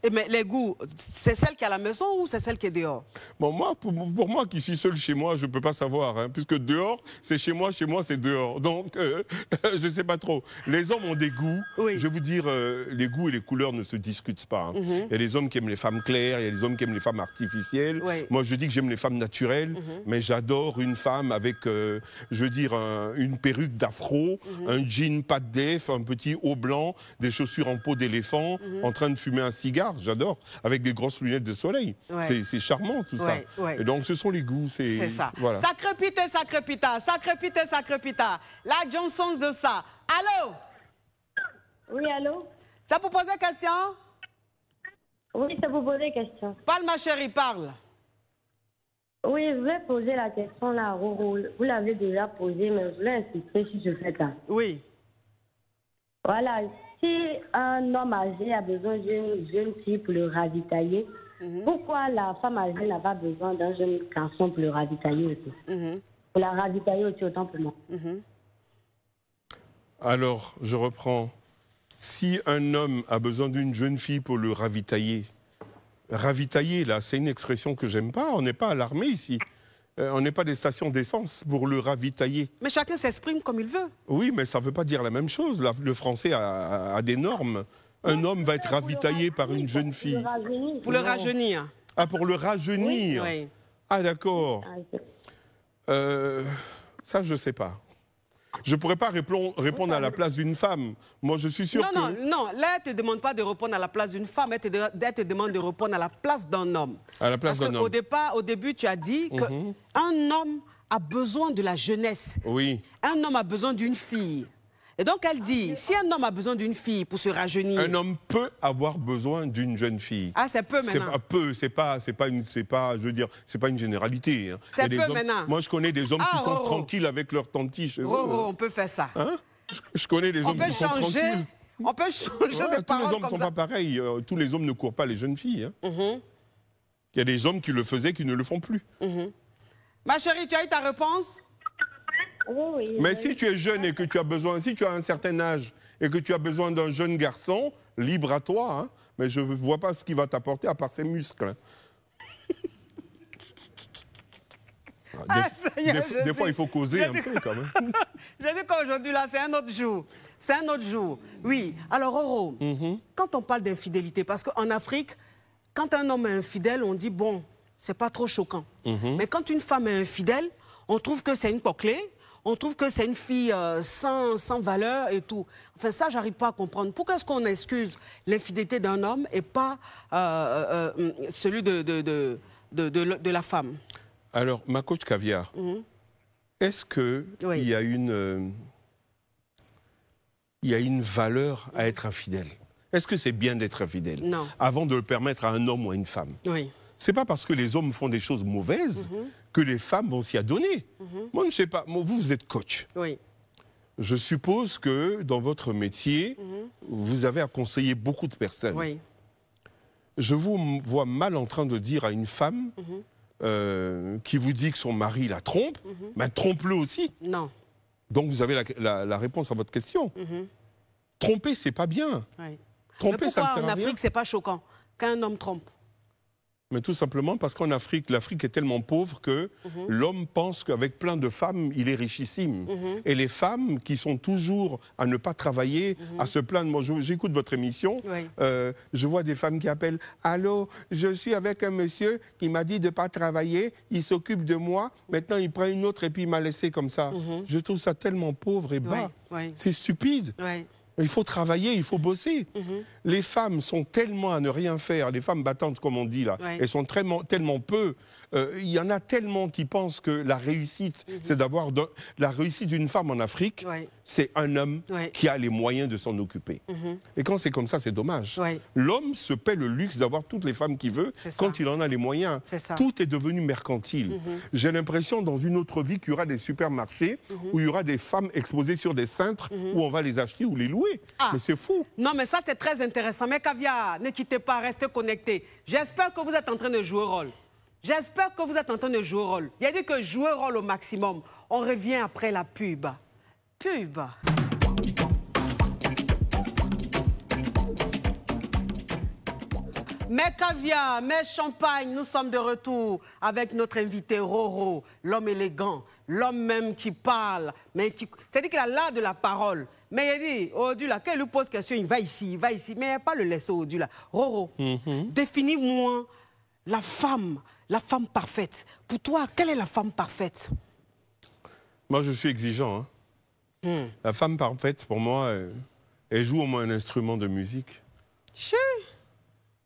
Et mais les goûts, c'est celle qui est à la maison ou c'est celle qui est dehors? Bon, moi, pour moi qui suis seul chez moi, je ne peux pas savoir. Hein, puisque dehors, c'est chez moi, c'est dehors. Donc, je ne sais pas trop. Les hommes ont des goûts. Oui. Je vais vous dire, les goûts et les couleurs ne se discutent pas. Hein. Il y a des hommes qui aiment les femmes claires, il y a des hommes qui aiment les femmes artificielles. Oui. Moi, je dis que j'aime les femmes naturelles, mais j'adore une femme avec, je veux dire, une perruque d'afro, un jean pas de def, un petit haut blanc, des chaussures en peau d'éléphant, en train de fumer un cigare. J'adore, avec des grosses lunettes de soleil. Ouais. C'est charmant tout ça. Ouais. Et donc ce sont les goûts. C'est ça. Voilà. Ça crépite, ça crépita, ça crépite, ça crépita. La Johnson's de ça. Allô? Oui, allô? Ça vous poser question? Oui, ça vous poser question. Parle ma chérie, parle. Oui, je voulais poser la question là, Roro. Vous l'avez déjà posée, mais je voulais insister sur ce fait-là. Oui. Voilà, si un homme âgé a besoin d'une jeune fille pour le ravitailler, pourquoi la femme âgée n'a pas besoin d'un jeune garçon pour le ravitailler aussi? Pour la ravitailler aussi autant pour moi. Alors, je reprends. Si un homme a besoin d'une jeune fille pour le ravitailler, ravitailler, là, c'est une expression que j'aime pas. On n'est pas à l'armée ici. On n'est pas des stations d'essence pour le ravitailler. Mais chacun s'exprime comme il veut. Oui, mais ça ne veut pas dire la même chose. Le français a des normes. Un homme va être ravitaillé par une jeune fille. Pour le rajeunir. Ah, pour le rajeunir. Oui. Ah, d'accord. Ça, je ne sais pas. Je ne pourrais pas répondre à la place d'une femme. Moi, je suis sûr que... Non, là, elle ne te demande pas de répondre à la place d'une femme, elle te demande de répondre à la place d'un homme. À la place d'un homme. Au début, tu as dit qu'un homme a besoin de la jeunesse. Oui. Un homme a besoin d'une fille. Et donc, elle dit, si un homme a besoin d'une fille pour se rajeunir... Un homme peut avoir besoin d'une jeune fille. Ah, c'est peu maintenant. C'est pas peu, c'est pas une généralité. Hein. C'est peu maintenant. Moi, je connais des hommes qui sont tranquilles avec leur tantie chez eux. On peut faire ça. Hein? Je connais des hommes qui sont tranquilles. On peut changer de parole. Tous les hommes ne sont pas pareils. Tous les hommes ne courent pas les jeunes filles. Hein. Il y a des hommes qui le faisaient qui ne le font plus. Ma chérie, tu as eu ta réponse? Oui. Mais si tu es jeune et que tu as besoin, si tu as un certain âge et que tu as besoin d'un jeune garçon, libre à toi, hein, mais je ne vois pas ce qu'il va t'apporter à part ses muscles. Des fois, il faut causer un peu quand même. Je dis qu'aujourd'hui, là, c'est un autre jour. C'est un autre jour. Oui. Alors, Roro, quand on parle d'infidélité, parce qu'en Afrique, quand un homme est infidèle, on dit, bon, c'est pas trop choquant. Mais quand une femme est infidèle, on trouve que c'est une poquelée, on trouve que c'est une fille sans valeur et tout. Enfin, ça, j'arrive pas à comprendre. Pourquoi est-ce qu'on excuse l'infidélité d'un homme et pas celui de la femme? Alors, ma coach Caviar, est-ce qu'il y a une valeur à être infidèle? Est-ce que c'est bien d'être infidèle? Non. Avant de le permettre à un homme ou à une femme? Oui. C'est pas parce que les hommes font des choses mauvaises que les femmes vont s'y adonner. Moi, je ne sais pas. Vous êtes coach. Oui. Je suppose que dans votre métier, vous avez à conseiller beaucoup de personnes. Oui. Je vous vois mal en train de dire à une femme qui vous dit que son mari la trompe, ben, trompe-le aussi. Non. Donc vous avez la réponse à votre question. Tromper, c'est pas bien. Oui. Tromper, mais ça ne pourquoi sert en à rien. Afrique, c'est pas choquant qu'un homme trompe? Mais tout simplement parce qu'en Afrique, l'Afrique est tellement pauvre que l'homme pense qu'avec plein de femmes, il est richissime. Et les femmes qui sont toujours à ne pas travailler, à se plaindre. Moi, j'écoute votre émission, je vois des femmes qui appellent « Allô, je suis avec un monsieur qui m'a dit de ne pas travailler, il s'occupe de moi, maintenant il prend une autre et puis il m'a laissé comme ça. Je trouve ça tellement pauvre et bas. C'est stupide. Il faut travailler, il faut bosser. Les femmes sont tellement à ne rien faire, les femmes battantes comme on dit là, elles sont tellement peu. Il y en a tellement qui pensent que la réussite, c'est d'avoir... La réussite d'une femme en Afrique, c'est un homme qui a les moyens de s'en occuper. Et quand c'est comme ça, c'est dommage. L'homme se paie le luxe d'avoir toutes les femmes qu'il veut quand il en a les moyens. Tout est devenu mercantile. J'ai l'impression dans une autre vie qu'il y aura des supermarchés où il y aura des femmes exposées sur des cintres où on va les acheter ou les louer. Mais c'est fou. Non, mais ça, c'est très intéressant. Mais Caviar, ne quittez pas, restez connectés. J'espère que vous êtes en train de jouer rôle. J'espère que vous êtes en train de jouer rôle. Il a dit que jouer rôle au maximum. On revient après la pub. Pub. Mes caviar, mes champagnes, nous sommes de retour avec notre invité Roro, l'homme élégant, l'homme même qui parle, mais qui... C'est-à-dire qu'il a l'art de la parole. Mais il dit, Odula, quand il lui pose question, il va ici, mais il n'y a pas le laisser Odula. Roro, définis-moi la femme parfaite. Pour toi, quelle est la femme parfaite? Moi, je suis exigeant. La femme parfaite, pour moi, elle joue au moins un instrument de musique.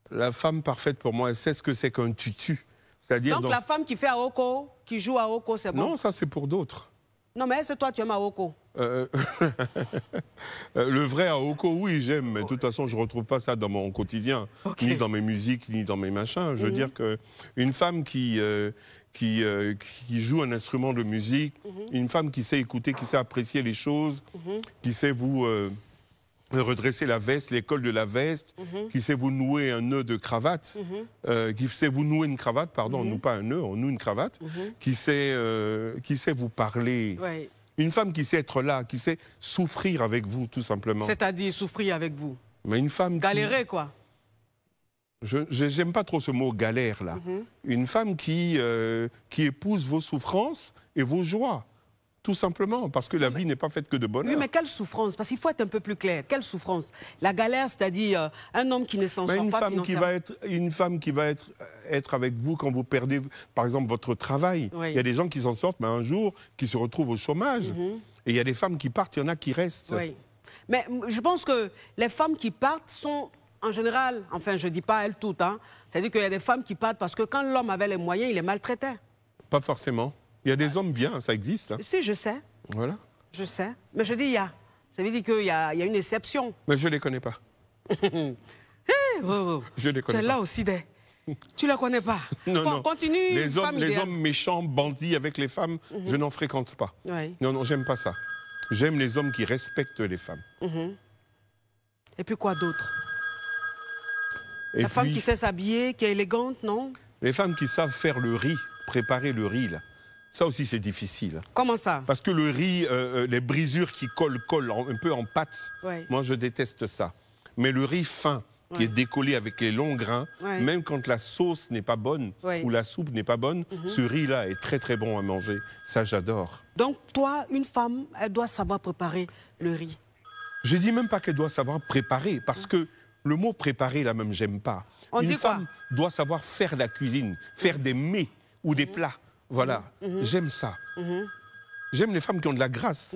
La femme parfaite, pour moi, elle sait ce que c'est qu'un tutu. Donc la femme qui fait Aoko, qui joue à Aoko, c'est bon? Non, ça c'est pour d'autres. Non, mais est-ce que toi, tu aimes Aoko? Le vrai Aoko, oui, j'aime, mais de toute façon, je ne retrouve pas ça dans mon quotidien, ni dans mes musiques, ni dans mes machins. Je veux dire qu'une femme qui joue un instrument de musique, une femme qui sait écouter, qui sait apprécier les choses, qui sait vous redresser la veste, les cols de la veste, qui sait vous nouer un nœud de cravate, qui sait vous nouer une cravate, pardon, on noue pas un nœud, on noue une cravate, qui sait vous parler. Une femme qui sait être là, qui sait souffrir avec vous, tout simplement. C'est-à-dire souffrir avec vous? Mais une femme galérer, quoi. J'aime pas trop ce mot galère, là. Une femme qui épouse vos souffrances et vos joies. Tout simplement, parce que la vie n'est pas faite que de bonheur. Oui, mais quelle souffrance? Parce qu'il faut être un peu plus clair. Quelle souffrance? La galère, c'est-à-dire un homme qui ne s'en sort pas financièrement. Une femme qui va être avec vous quand vous perdez, par exemple, votre travail. Il y a des gens qui s'en sortent, mais un jour, qui se retrouvent au chômage. Et il y a des femmes qui partent, il y en a qui restent. Mais je pense que les femmes qui partent sont, en général, enfin, je ne dis pas elles toutes, c'est-à-dire qu'il y a des femmes qui partent parce que quand l'homme avait les moyens, il les maltraitait. Pas forcément. Il y a des hommes bien, ça existe. Si, je sais. Voilà. Je sais. Mais je dis il y a. Ça veut dire qu'il y a une exception. Mais je ne les connais pas. Je les connais pas. Tu es là aussi des... Tu ne les connais pas. Non. Continue. Les hommes méchants, bandits avec les femmes, je n'en fréquente pas. Non, j'aime pas ça. J'aime les hommes qui respectent les femmes. Et puis quoi d'autre? La femme qui sait s'habiller, qui est élégante, non? Les femmes qui savent faire le riz, préparer le riz, là. Ça aussi, c'est difficile. Comment ça? Parce que le riz, les brisures qui collent un peu en pâte, moi, je déteste ça. Mais le riz fin, qui est décollé avec les longs grains, même quand la sauce n'est pas bonne ou la soupe n'est pas bonne, ce riz-là est très, très bon à manger. Ça, j'adore. Donc, toi, une femme, elle doit savoir préparer le riz? Je dis même pas qu'elle doit savoir préparer, parce que le mot préparer, là même, j'aime pas. Une femme doit savoir faire la cuisine, faire des mets ou des plats. Voilà, j'aime ça. J'aime les femmes qui ont de la grâce.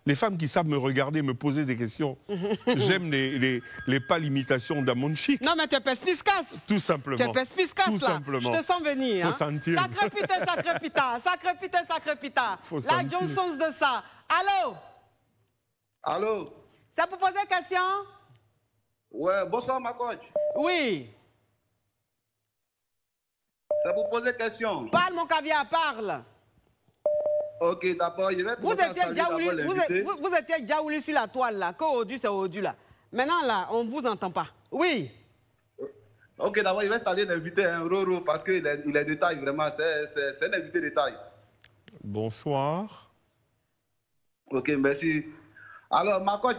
Les femmes qui savent me regarder, me poser des questions. J'aime les pâles imitations d'Amonchi. Non, mais tu es pespiscasse. Tout simplement. Tu es pespiscasse, là. Simplement. Je te sens venir. Faut sentir. Sacré pita. Sacré pita. La Johnson's de ça. Allô? Allô? C'est pour poser question? Ouais, bonsoir, ma coach. Oui. C'est pour poser question. Parle, mon caviar, parle. Ok, d'abord, je vais vous étiez déjà voulu sur la toile, là. Que Odu, c'est Odu, là. Maintenant, là, on ne vous entend pas. Oui. Ok, d'abord, je vais saluer l'invité, Roro, parce qu'il est de taille, vraiment. C'est un invité de taille. Bonsoir. Ok, merci. Alors, ma coach,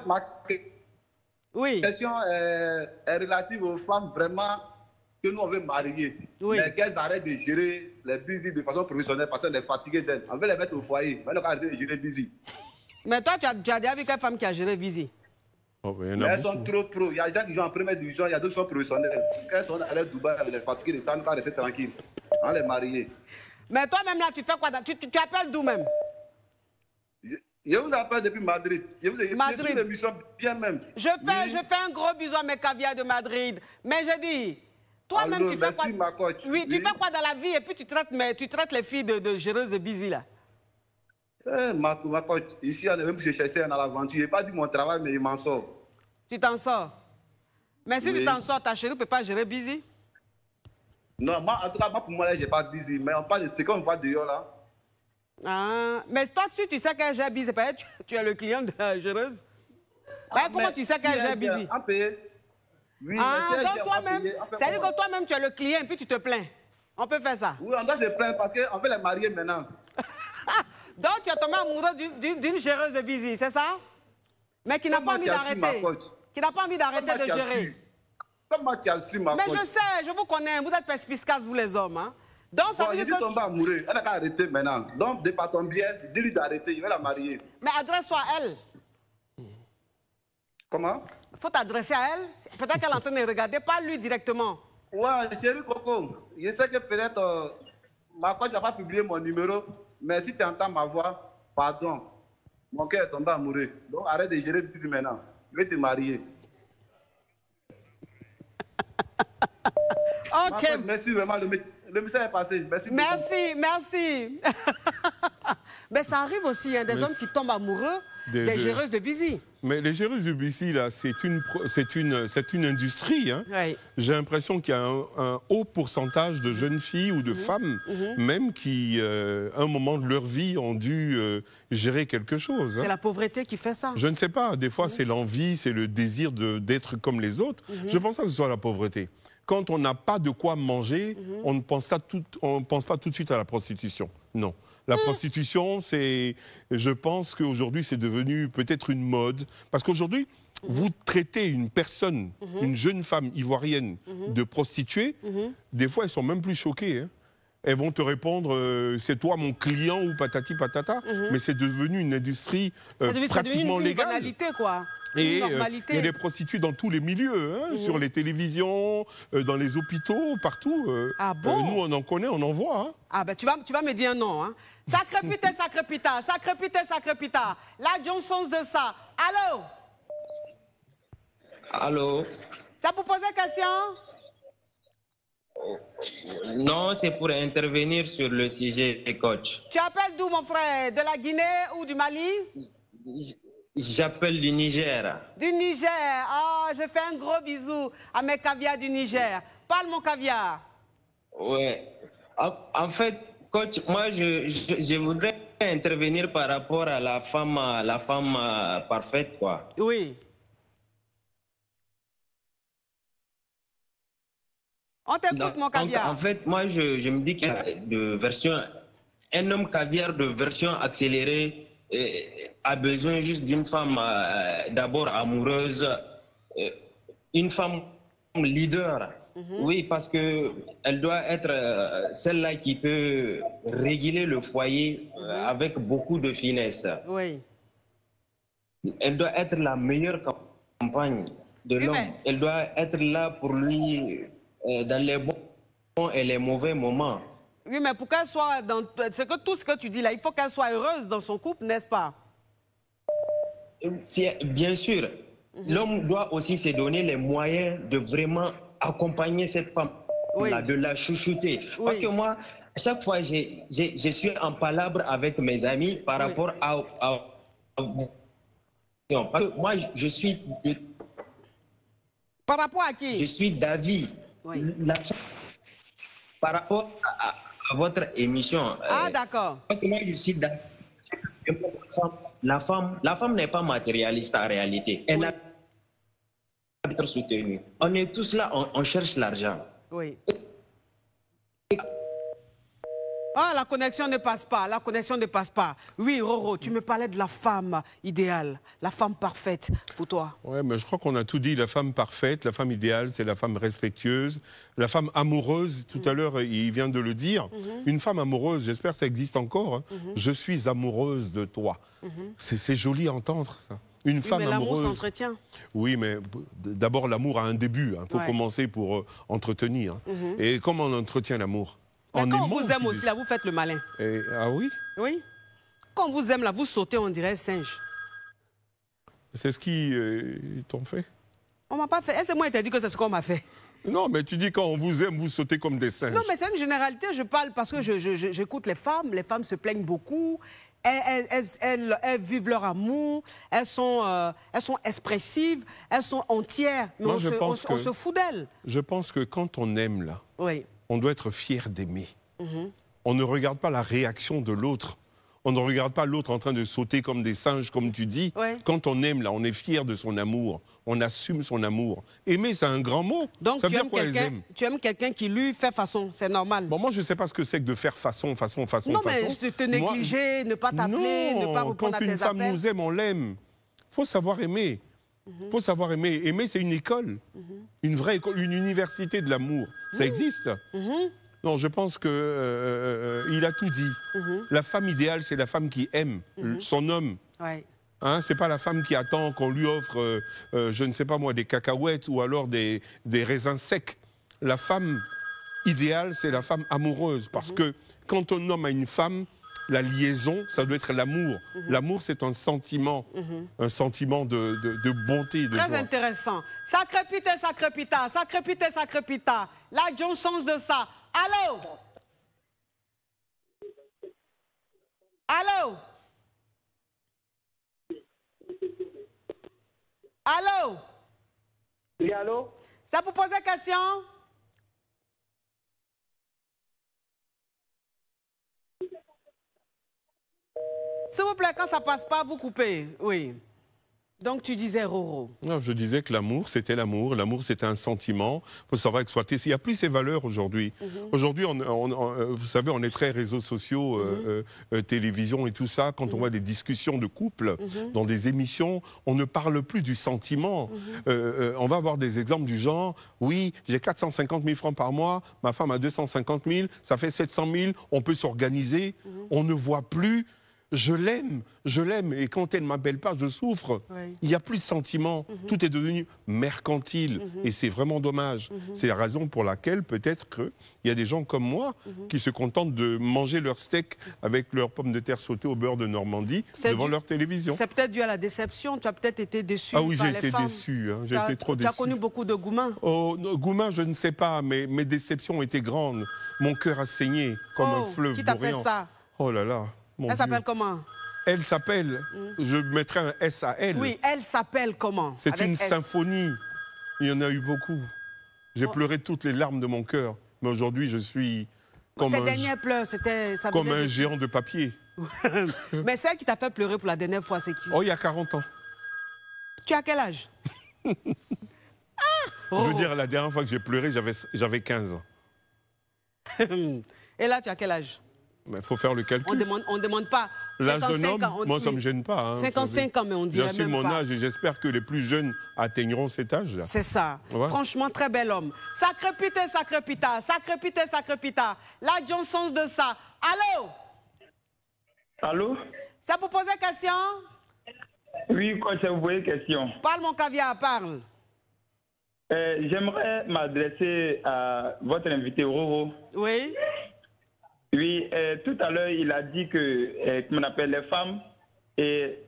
Oui. question est relative aux femmes vraiment que nous on veut marier. Oui. Mais qu'elles arrêtent de gérer les busy de façon professionnelle parce qu'elles sont fatiguées d'elles. On veut les mettre au foyer, mais elles ont arrêté de gérer busy. Mais toi, tu as déjà vu quelle femme qui a géré busy? Oh, ben, Mais elles sont trop pro. Il y a des gens qui jouent en première division, il y a d'autres qui sont professionnels. Quand elles sont allées à Dubaï, elles sont fatiguées de ça, on va rester tranquille. On les marier. Mais toi-même là, tu fais quoi? Tu appelles d'où même? Je vous appelle depuis Madrid. Je vous ai Madrid. sur l'émission bien même. Je fais un gros bisou à mes caviars de Madrid. Mais je dis, toi-même, tu fais merci, quoi? ma coach. Oui, tu fais quoi dans la vie et puis tu traites les filles de géreuses de busy là? Ma coach, ici, on est même cherché dans l'aventure. Je n'ai pas dit mon travail, mais il m'en sort. Tu t'en sors? Mais si tu t'en sors, ta chérie ne peut pas gérer busy? Non, moi, en tout cas, pour moi, je n'ai pas busy. Mais on parle de ce qu'on voit dehors là. Ah, mais toi, si tu sais qu'elle gère busy, peut-être tu es le client de la géreuse. Comment tu sais qu'elle gère busy? Oui, donc toi-même, c'est-à-dire que toi-même, tu es le client et puis tu te plains. On peut faire ça? Oui, on doit se plaindre parce qu'on veut les marier maintenant. Donc tu es tombé amoureux d'une géreuse de busy, c'est ça? Mais qui n'a pas envie d'arrêter. Qui n'a pas envie d'arrêter de gérer. Comment tu as su, ma coach? Mais je sais, je vous connais, vous êtes perspicaces, vous les hommes. Hein? Donc ça veut dire que... Je suis tombé amoureux, elle n'a qu'à arrêter maintenant. Donc, de par ton biais, dis-lui d'arrêter, il va la marier. Mais adresse-toi à elle. Comment? Il faut t'adresser à elle. Peut-être qu'elle est en train de regarder, pas lui directement. Ouais, chérie Coco, je sais que peut-être ma coach n'a pas publié mon numéro, mais si tu entends ma voix, pardon, mon cœur est tombé amoureux. Donc arrête de gérer busy maintenant. Je vais te marier. Ok. Coach, merci vraiment, le message est passé. Merci. Mais ça arrive aussi, hein, des hommes qui tombent amoureux des géreuses de busy. Mais les géreuses de busy, là, c'est une industrie. Hein. Oui. J'ai l'impression qu'il y a un haut pourcentage de jeunes filles ou de femmes, même qui, à un moment de leur vie, ont dû gérer quelque chose. C'est la pauvreté qui fait ça. Je ne sais pas. Des fois, c'est l'envie, c'est le désir d'être comme les autres. Je pense pas que ce soit la pauvreté. Quand on n'a pas de quoi manger, on ne pense pas tout de suite à la prostitution. Non. La prostitution, je pense qu'aujourd'hui, c'est devenu peut-être une mode. Parce qu'aujourd'hui, vous traitez une personne, une jeune femme ivoirienne, de prostituée, des fois, elles sont même plus choquées. Hein. Elles vont te répondre, c'est toi mon client ou patati patata. Mais c'est devenu une industrie pratiquement légale. C'est devenu une banalité, quoi. Et il y a des prostituées dans tous les milieux, hein, sur les télévisions, dans les hôpitaux, partout. Ah bon? Nous, on en connaît, on en voit. Hein. Ah ben tu vas me dire non. Hein. Sacré pita. La Johnson de ça. Allô? Allô? Ça pour poser question? Non, c'est pour intervenir sur le sujet, coach. Tu appelles d'où, mon frère? De la Guinée ou du Mali? J'appelle du Niger. Du Niger. Ah, je fais un gros bisou à mes caviars du Niger. Parle, mon caviar. Oui. En fait, coach, moi, je voudrais intervenir par rapport à la femme parfaite, quoi. Oui. On t'écoute, mon caviar. En fait, moi, je me dis qu'il y a un homme caviar de version accélérée a besoin juste d'une femme d'abord amoureuse, une femme leader. Oui, parce qu'elle doit être celle-là qui peut réguler le foyer avec beaucoup de finesse. Oui. Elle doit être la meilleure compagne de l'homme. Elle doit être là pour lui dans les bons et les mauvais moments. Oui, mais pour qu'elle soit dans... C'est que tout ce que tu dis là, il faut qu'elle soit heureuse dans son couple, n'est-ce pas? Bien sûr. L'homme doit aussi se donner les moyens de vraiment accompagner cette femme-là, de la chouchouter. Oui. Parce que moi, à chaque fois, je suis en palabre avec mes amis par rapport à... Parce que moi, je suis... Par rapport à qui? Je suis d'avis. Par rapport à votre émission. Ah, d'accord. Parce que moi, je suis d'avis. La femme n'est pas matérialiste en réalité. Elle a être soutenue. On est tous là, on cherche l'argent. Oui. Ah, la connexion ne passe pas, la connexion ne passe pas. Oui, Roro, tu me parlais de la femme idéale, la femme parfaite pour toi. Oui, mais je crois qu'on a tout dit. La femme parfaite, la femme idéale, c'est la femme respectueuse. La femme amoureuse, tout à l'heure, il vient de le dire. Une femme amoureuse, j'espère que ça existe encore. Hein. Je suis amoureuse de toi. C'est joli à entendre, ça. Une femme mais l'amour amoureuse. s'entretient. Oui, mais d'abord, l'amour a un début. Il faut commencer pour entretenir. Et comment on entretient l'amour? Mais quand on vous aime aussi, là, vous faites le malin. Ah oui? Oui. Quand on vous aime, là, vous sautez, on dirait singe. C'est ce qu'ils t'ont fait? On m'a pas fait. Est-ce que moi, il t'a dit que c'est ce qu'on m'a fait? Non, mais tu dis quand on vous aime, vous sautez comme des singes. Non, mais c'est une généralité. Je parle parce que j'écoute les femmes. Les femmes se plaignent beaucoup. Elles vivent leur amour. Elles sont expressives. Elles sont entières. Mais Moi, on se fout d'elles. Je pense que quand on aime, là, oui. On doit être fier d'aimer. On ne regarde pas la réaction de l'autre. On ne regarde pas l'autre en train de sauter comme des singes, comme tu dis. Oui. Quand on aime, là, on est fier de son amour. On assume son amour. Aimer, c'est un grand mot. Donc, ça veut dire quoi, tu aimes quelqu'un qui lui fait façon, c'est normal. Bon, moi, je ne sais pas ce que c'est que de faire façon. Non, mais te négliger, ne pas t'appeler, ne pas répondre à tes appels. Quand une femme nous aime, on l'aime. Il faut savoir aimer. Faut savoir aimer. Aimer, c'est une école. Une vraie école, une université de l'amour. Ça existe. Non, je pense qu'il a tout dit. La femme idéale, c'est la femme qui aime son homme. Ouais. Hein, c'est pas la femme qui attend qu'on lui offre, je ne sais pas moi, des cacahuètes ou alors des raisins secs. La femme idéale, c'est la femme amoureuse. Parce que quand on nomme à une femme, la liaison, ça doit être l'amour. L'amour, c'est un sentiment de bonté, de Très joie. intéressant. Ça crépite, ça crépita, ça crépite, ça crépita. La Johnson de ça. Allô? Allô? Allô? Oui, allô? Ça vous pose question? S'il vous plaît, quand ça passe pas, vous coupez. Oui. Donc tu disais Roro. Non, je disais que l'amour, c'était l'amour. L'amour, c'était un sentiment. Il faut savoir exploiter. Il n'y a plus ces valeurs aujourd'hui. Aujourd'hui, vous savez, on est très réseaux sociaux, télévision et tout ça. Quand on voit des discussions de couple dans des émissions, on ne parle plus du sentiment. On va avoir des exemples du genre, oui, j'ai 450 000 francs par mois, ma femme a 250 000, ça fait 700 000, on peut s'organiser. On ne voit plus... Je l'aime, et quand elle ne m'appelle pas, je souffre. Oui. Il n'y a plus de sentiments, tout est devenu mercantile, et c'est vraiment dommage. C'est la raison pour laquelle peut-être qu'il y a des gens comme moi qui se contentent de manger leur steak avec leurs pommes de terre sautées au beurre de Normandie devant leur télévision. C'est peut-être dû à la déception, tu as peut-être été déçu. Ah oui, par j'ai les été femmes. déçu, hein, j'ai été trop déçu. Tu as connu beaucoup de gourmands? Oh, gourmand, je ne sais pas, mais mes déceptions étaient grandes. Mon cœur a saigné comme un fleuve qui t'a fait bourriant. ça? Oh là là. Elle s'appelle comment? Elle s'appelle, je mettrai un S à elle. Oui, elle s'appelle comment? C'est une symphonie. Il y en a eu beaucoup. J'ai pleuré toutes les larmes de mon cœur. Mais aujourd'hui, je suis comme tes dernières pleurs, c'était... Comme un géant de papier. Mais celle qui t'a fait pleurer pour la dernière fois, c'est qui? Oh, il y a 40 ans. Tu as quel âge? Je veux dire, la dernière fois que j'ai pleuré, j'avais 15 ans. Et là, tu as quel âge? Il faut faire le calcul. On ne demande pas. L'âge d'un homme, moi, ça ne me gêne pas. Hein, 55 ans, mais on dirait même pas. J'assume mon âge et j'espère que les plus jeunes atteindront cet âge-là. C'est ça. Ouais. Franchement, très bel homme. Ça crépite, ça crépita. Ça crépite, ça crépita. La Johnson de ça. Allô? Allô? Ça vous pose question? Oui, quand vous posez question. Parle, mon caviar, parle. J'aimerais m'adresser à votre invité, Roro. Oui. Oui, tout à l'heure, il a dit que, comment on appelle les femmes, et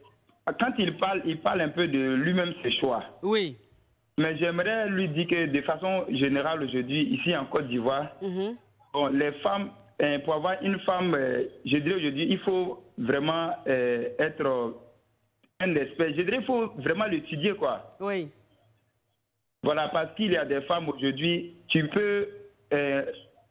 quand il parle un peu de lui-même, ses choix. Oui. Mais j'aimerais lui dire que de façon générale aujourd'hui, ici en Côte d'Ivoire, bon, les femmes, pour avoir une femme, je dirais aujourd'hui, il faut vraiment être un expert. Je dirais qu'il faut vraiment l'étudier, quoi. Oui. Voilà, parce qu'il y a des femmes aujourd'hui, tu peux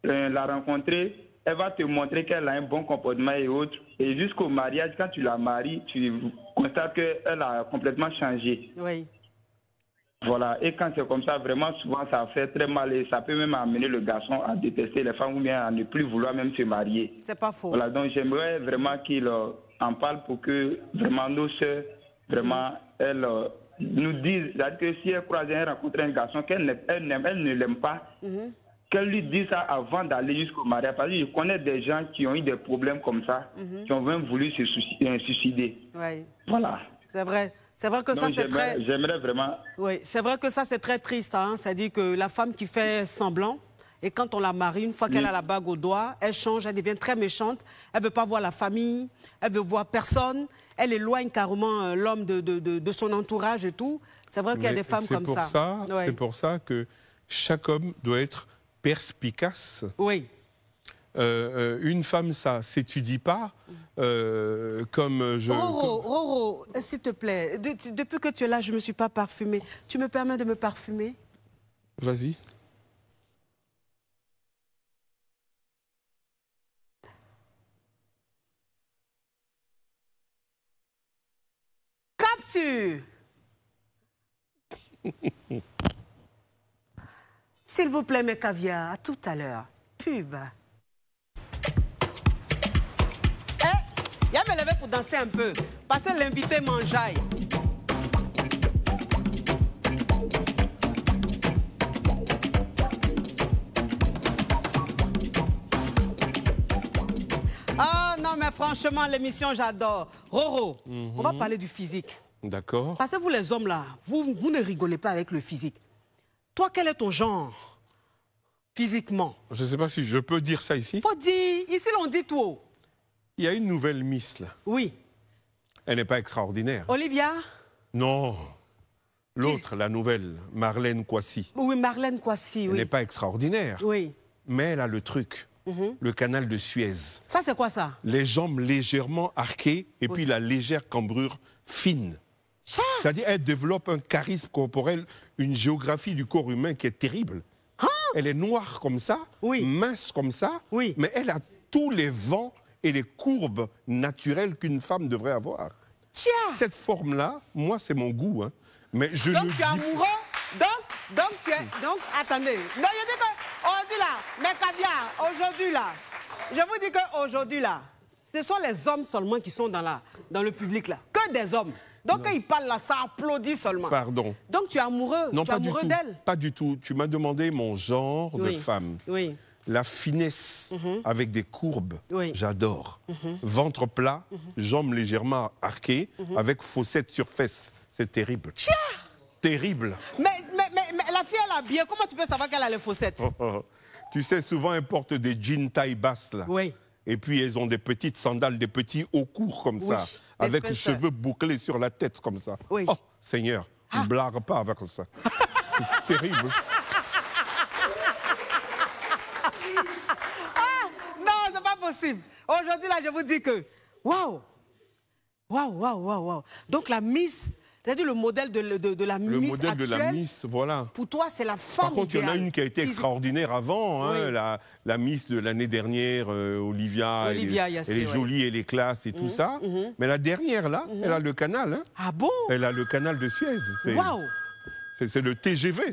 la rencontrer, elle va te montrer qu'elle a un bon comportement et autres. Et jusqu'au mariage, quand tu la maries, tu constates qu'elle a complètement changé. Oui. Voilà, et quand c'est comme ça, vraiment, souvent, ça fait très mal et ça peut même amener le garçon à détester les femmes ou bien à ne plus vouloir même se marier. C'est pas faux. Voilà, donc j'aimerais vraiment qu'il en parle pour que vraiment nos sœurs, vraiment, elles nous disent, c'est-à-dire que si elles croisent et rencontrent un garçon qu'elle ne l'aime pas, qu'elle lui dise ça avant d'aller jusqu'au mariage. Parce que je connais des gens qui ont eu des problèmes comme ça, qui ont même voulu se suicider. Oui. Voilà. C'est vrai. C'est vrai que ça, c'est très... J'aimerais vraiment... Oui, c'est vrai que ça, c'est très triste. Hein? C'est-à-dire que la femme qui fait semblant, et quand on la marie, une fois qu'elle a la bague au doigt, elle change, elle devient très méchante. Elle ne veut pas voir la famille, elle veut voir personne. Elle éloigne carrément l'homme de son entourage et tout. C'est vrai qu'il y a des femmes comme ça. C'est pour ça que chaque homme doit être perspicace. Oui. Une femme, ça s'étudie pas comme je... Roro, s'il te plaît, depuis que tu es là, je ne me suis pas parfumée. Tu me permets de me parfumer? Vas-y. Capture. S'il vous plaît, mes caviars, à tout à l'heure. Pub. Il me lever pour danser un peu, parce que l'invité mangeaille. Ah non, mais franchement, l'émission, j'adore. Roro, on va parler du physique. D'accord. Parce que vous, les hommes, là, vous ne rigolez pas avec le physique. Toi, quel est ton genre, physiquement? Je ne sais pas si je peux dire ça ici. Faut dire, ici, on dit tout. Il y a une nouvelle Miss, là. Oui. Elle n'est pas extraordinaire. Olivia? Non. L'autre, la nouvelle, Marlène Kouassi. Oui, Marlène Kouassi, oui. Elle n'est pas extraordinaire. Oui. Mais elle a le truc. Le canal de Suez. Ça, c'est quoi ça? Les jambes légèrement arquées et puis la légère cambrure fine. C'est-à-dire elle développe un charisme corporel, une géographie du corps humain qui est terrible. Elle est noire comme ça, mince comme ça, mais elle a tous les vents et les courbes naturelles qu'une femme devrait avoir. Cette forme-là, moi, c'est mon goût. Hein. Mais je donc tu es amoureux? Donc tu es... Donc, attendez. Non, je dis qu'aujourd'hui, là, mes caviars, aujourd'hui, là, je vous dis qu'aujourd'hui, là, ce sont les hommes seulement qui sont dans le public, là. Que des hommes. Donc, quand ils parlent, là, ça applaudit seulement. Pardon. Donc, tu es amoureux? Non, tu es amoureux d'elle? Pas du tout. Tu m'as demandé mon genre de femme. Oui. La finesse avec des courbes, j'adore. Ventre plat, jambes légèrement arquées, avec fossettes sur fesses. C'est terrible. Terrible. Mais la fille, elle a bien. Comment tu peux savoir qu'elle a les fossettes? Tu sais, souvent, elle porte des jeans taille basse, là. Oui. Et puis, elles ont des petites sandales, des petits hauts courts, comme ça. Avec les cheveux bouclés sur la tête, comme ça. Oui. Oh, Seigneur, ne blague pas avec ça. C'est terrible. Possible. Aujourd'hui, là, je vous dis que, waouh, donc la Miss, c'est-à-dire le modèle de la Miss actuelle. Le modèle de la Miss, voilà. Pour toi, c'est la femme idéale. Par contre, il y en a une qui a été extraordinaire avant, hein, la Miss de l'année dernière, Olivia, elle est jolie, elle est classe et tout ça. Mais la dernière, là, elle a le canal. Hein. Ah bon? Elle a le canal de Suez. Waouh. C'est le TGV.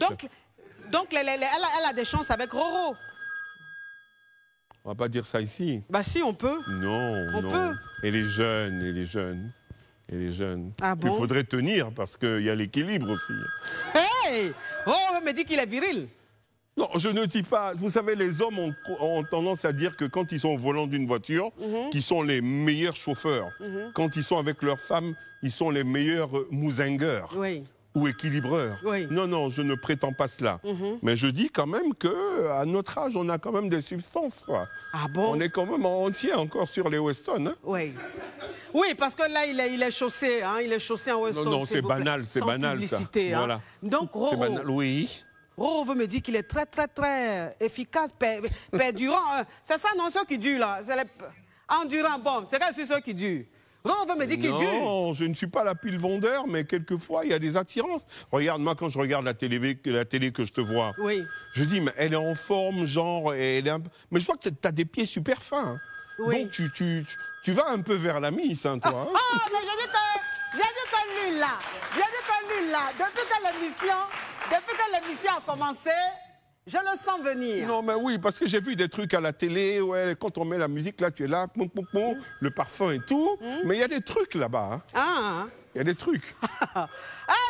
Donc elle a des chances avec Roro. On va pas dire ça ici. Bah si, on peut. Non, on peut. Elle est jeune, elle est jeune. Elle est jeune. Ah bon? Il faudrait tenir parce qu'il y a l'équilibre aussi. Hey! On me dit qu'il est viril. Non, je ne dis pas. Vous savez, les hommes ont tendance à dire que quand ils sont au volant d'une voiture, qu'ils sont les meilleurs chauffeurs. Quand ils sont avec leurs femmes, ils sont les meilleurs mousingueurs. Oui. Ou équilibreur. Oui. Non, je ne prétends pas cela. Mais je dis quand même qu'à notre âge, on a quand même des substances, quoi. Ah bon? On est quand même entier encore sur les Weston. Hein. Oui. Oui, parce que là, il est chaussé. Hein, il est chaussé en Weston. Non, c'est banal, c'est banal, publicité, ça. Hein. Voilà. Donc, Roro, banal, oui. Roro veut me dire qu'il est très, très, très efficace, perdurant. C'est ça, non, ceux qui durent, là. Endurant, bon, c'est quand c'est ceux qui durent. Roro veut me dire qu'il dure. Non, je ne suis pas la pile vendeur, mais quelquefois, il y a des attirances. Regarde, moi, quand je regarde la télé que je te vois, je dis, mais elle est en forme, genre, elle est un... Mais je vois que tu as des pieds super fins. Hein. Oui. Donc, tu vas un peu vers la Miss, hein, toi. Hein. Mais j'ai dit que lui, là, depuis que l'émission, Depuis que l'émission a commencé, je le sens venir. Non, mais oui, parce que j'ai vu des trucs à la télé, ouais, quand on met la musique, là, tu es là, poum, poum, poum, le parfum et tout. Mais il y a des trucs là-bas. Hein. Ah. Il y a des trucs. Ah,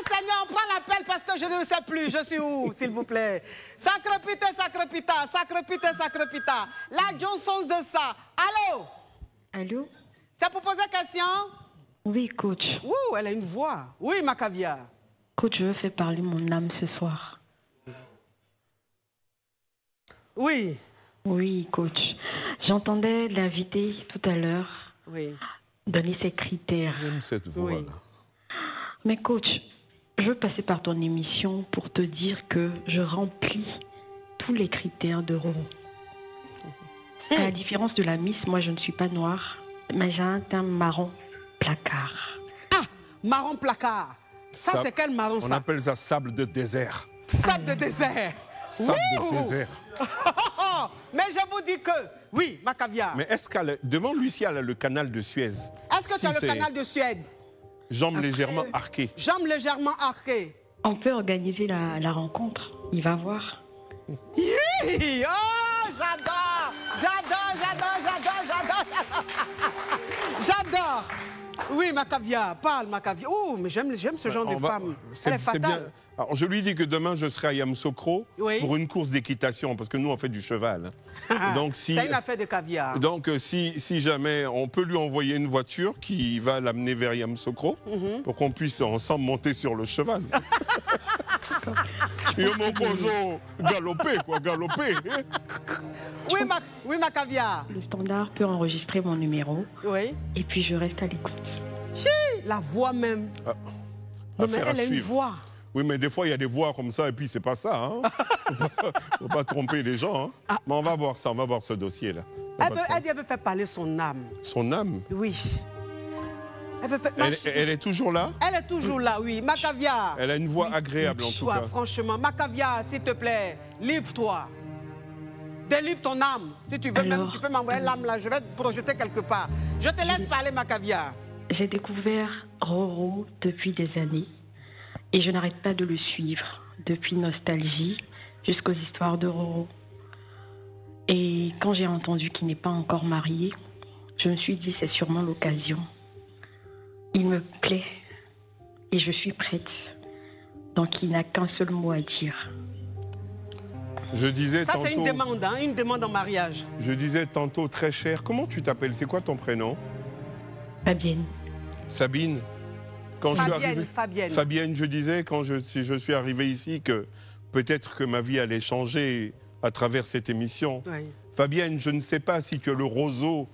Seigneur, on prend l'appel parce que je ne sais plus. Je suis où, s'il vous plaît? Sacre pita, sacre pita, sacre pita, sacre pita. La Johnson de ça. Allô? Allô? C'est pour poser question? Oui, coach. Ouh, elle a une voix. Oui, ma caviar. Coach, je veux faire parler mon âme ce soir. Oui. Oui, coach. J'entendais l'invité tout à l'heure donner ses critères. J'aime cette voix-là. Mais coach, je veux passer par ton émission pour te dire que je remplis tous les critères de Roro. À la différence de la Miss, moi je ne suis pas noire, mais j'ai un teint marron placard. Ah, marron placard. Ça, c'est quel marron, ça? On appelle ça sable de désert. Sable de désert. Sable de désert. Mais je vous dis que, oui, ma caviar. Mais est-ce qu'elle, devant lui, si elle a le canal de Suez. Est-ce que tu as le canal de Suède? Jambes légèrement arquées. Jambes légèrement arquées. On peut organiser la rencontre, il va voir. Oh, j'adore. J'adore. Oui, ma caviar, parle, ma caviar. Oh, mais j'aime ce genre de femme. Elle est fatale. Alors, je lui dis que demain, je serai à Yamoussoukro pour une course d'équitation, parce que nous, on fait du cheval. Donc, c'est une affaire de caviar. Donc, si jamais, on peut lui envoyer une voiture qui va l'amener vers Yamoussoukro pour qu'on puisse ensemble monter sur le cheval. Et mon pozo, galoper, quoi, galoper. Oui, ma caviar. Le standard peut enregistrer mon numéro. Oui. Et puis, je reste à l'écoute. La voix même. Non, mais elle a une voix. Oui, mais des fois, il y a des voix comme ça, et puis c'est pas ça. Hein. Faut pas tromper les gens. Hein. Mais on va voir ça, on va voir ce dossier-là. Elle veut faire parler son âme. Son âme? Oui. Elle est toujours là? Elle est toujours là, oui. Ma caviar. Elle a une voix agréable, en tout cas. Franchement, ma caviar, s'il te plaît, livre-toi. Délivre ton âme. Si tu veux, même, tu peux m'envoyer l'âme là. Je vais te projeter quelque part. Je te laisse parler, ma caviar. J'ai découvert Roro depuis des années. Et je n'arrête pas de le suivre, depuis Nostalgie jusqu'aux histoires de Roro. Et quand j'ai entendu qu'il n'est pas encore marié, je me suis dit c'est sûrement l'occasion. Il me plaît et je suis prête. Donc il n'a qu'un seul mot à dire. Je disais ça, tantôt... c'est une demande, hein, une demande en mariage. Je disais tantôt très cher. Comment tu t'appelles? C'est quoi ton prénom? Fabienne. Sabine? Quand Fabienne, je disais, si je suis arrivé ici, que peut-être que ma vie allait changer à travers cette émission. Oui. Fabienne, je ne sais pas si tu es le roseau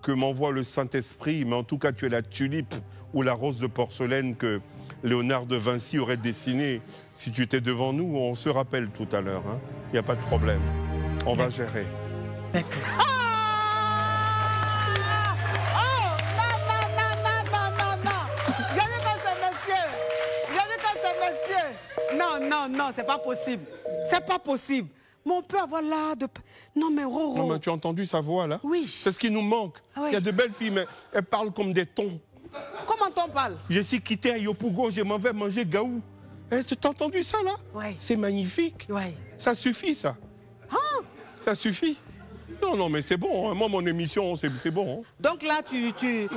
que m'envoie le Saint-Esprit, mais en tout cas, tu es la tulipe ou la rose de porcelaine que Léonard de Vinci aurait dessinée si tu étais devant nous. On se rappelle tout à l'heure. Il n'y a pas de problème. On va gérer. Non, c'est pas possible. C'est pas possible. Mais on peut avoir là de... Non, mais Roro... Non, mais tu as entendu sa voix, là? Oui. C'est ce qui nous manque. Il y a de belles filles, mais elles parlent comme des thons. Comment t'en parles? Je suis quitté à Yopougo, je m'en vais manger gaou. Tu as entendu ça, là? Oui. C'est magnifique. Oui. Ça suffit, ça. Hein? Ça suffit. Non, mais c'est bon. Hein. Moi, mon émission, c'est bon. Hein. Donc là,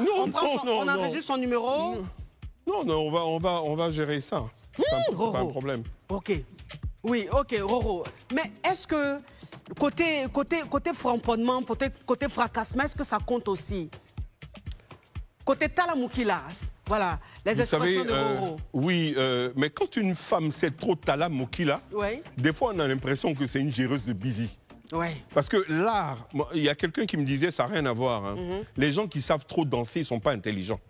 on enregistre son numéro? Non, on va gérer ça. C'est pas un problème. Ok. Oui, ok, Roro. Mais est-ce que côté framponnement, côté fracassement, est-ce que ça compte aussi? Côté talamoukilas, voilà, les expressions de Roro. Oui, mais quand une femme sait trop talamoukilas, des fois on a l'impression que c'est une géreuse de busy. Ouais. Parce que l'art, il y a quelqu'un qui me disait, ça n'a rien à voir. Hein. Les gens qui savent trop danser, ils ne sont pas intelligents.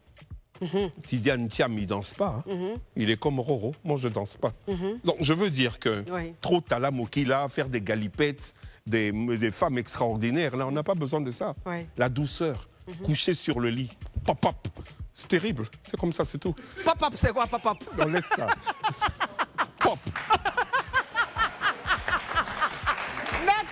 Si Diane Thiam, il ne danse pas, il est comme Roro, moi je ne danse pas. Donc je veux dire que trop talamoukilas, faire des galipettes, des femmes extraordinaires, là on n'a pas besoin de ça. La douceur, coucher sur le lit, pop-pop, c'est terrible, c'est comme ça, c'est tout. Pop-pop, c'est quoi pop-pop? On laisse ça. Pop. Mes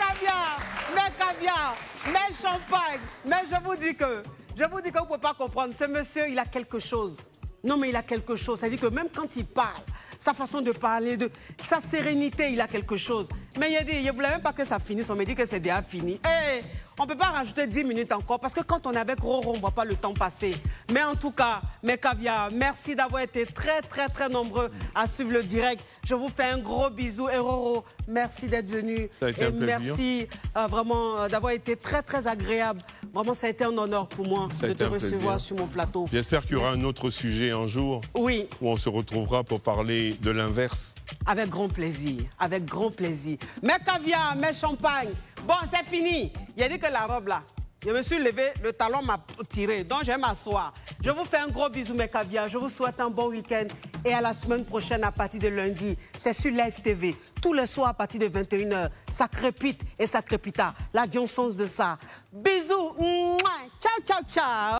caviar, mes champagne, mais je vous dis que vous ne pouvez pas comprendre. Ce monsieur, il a quelque chose. Non, mais il a quelque chose. C'est-à-dire que même quand il parle, sa façon de parler, sa sérénité, il a quelque chose. Mais il a dit, il ne voulait même pas que ça finisse, on me dit que c'est déjà fini. Hey, on ne peut pas rajouter 10 minutes encore, parce que quand on est avec Roro, on ne voit pas le temps passer. Mais en tout cas, mes caviars, merci d'avoir été très, très, très nombreux à suivre le direct. Je vous fais un gros bisou. Et Roro, merci d'être venu. Ça a été un plaisir. Merci vraiment d'avoir été très, très agréable. Vraiment, ça a été un honneur pour moi de te recevoir sur mon plateau. J'espère qu'il y aura un autre sujet un jour. Oui. Où on se retrouvera pour parler de l'inverse. Avec grand plaisir, avec grand plaisir. Mes caviars, mes champagnes. Bon, c'est fini. Il a dit que la robe là, je me suis levé, le talon m'a tiré, donc je vais m'asseoir. Je vous fais un gros bisou, mes caviars. Je vous souhaite un bon week-end et à la semaine prochaine à partir de lundi. C'est sur Live TV. Tous les soirs à partir de 21h. Ça crépite et ça crépita. La dionsance de ça. Bisous. Ciao, ciao, ciao.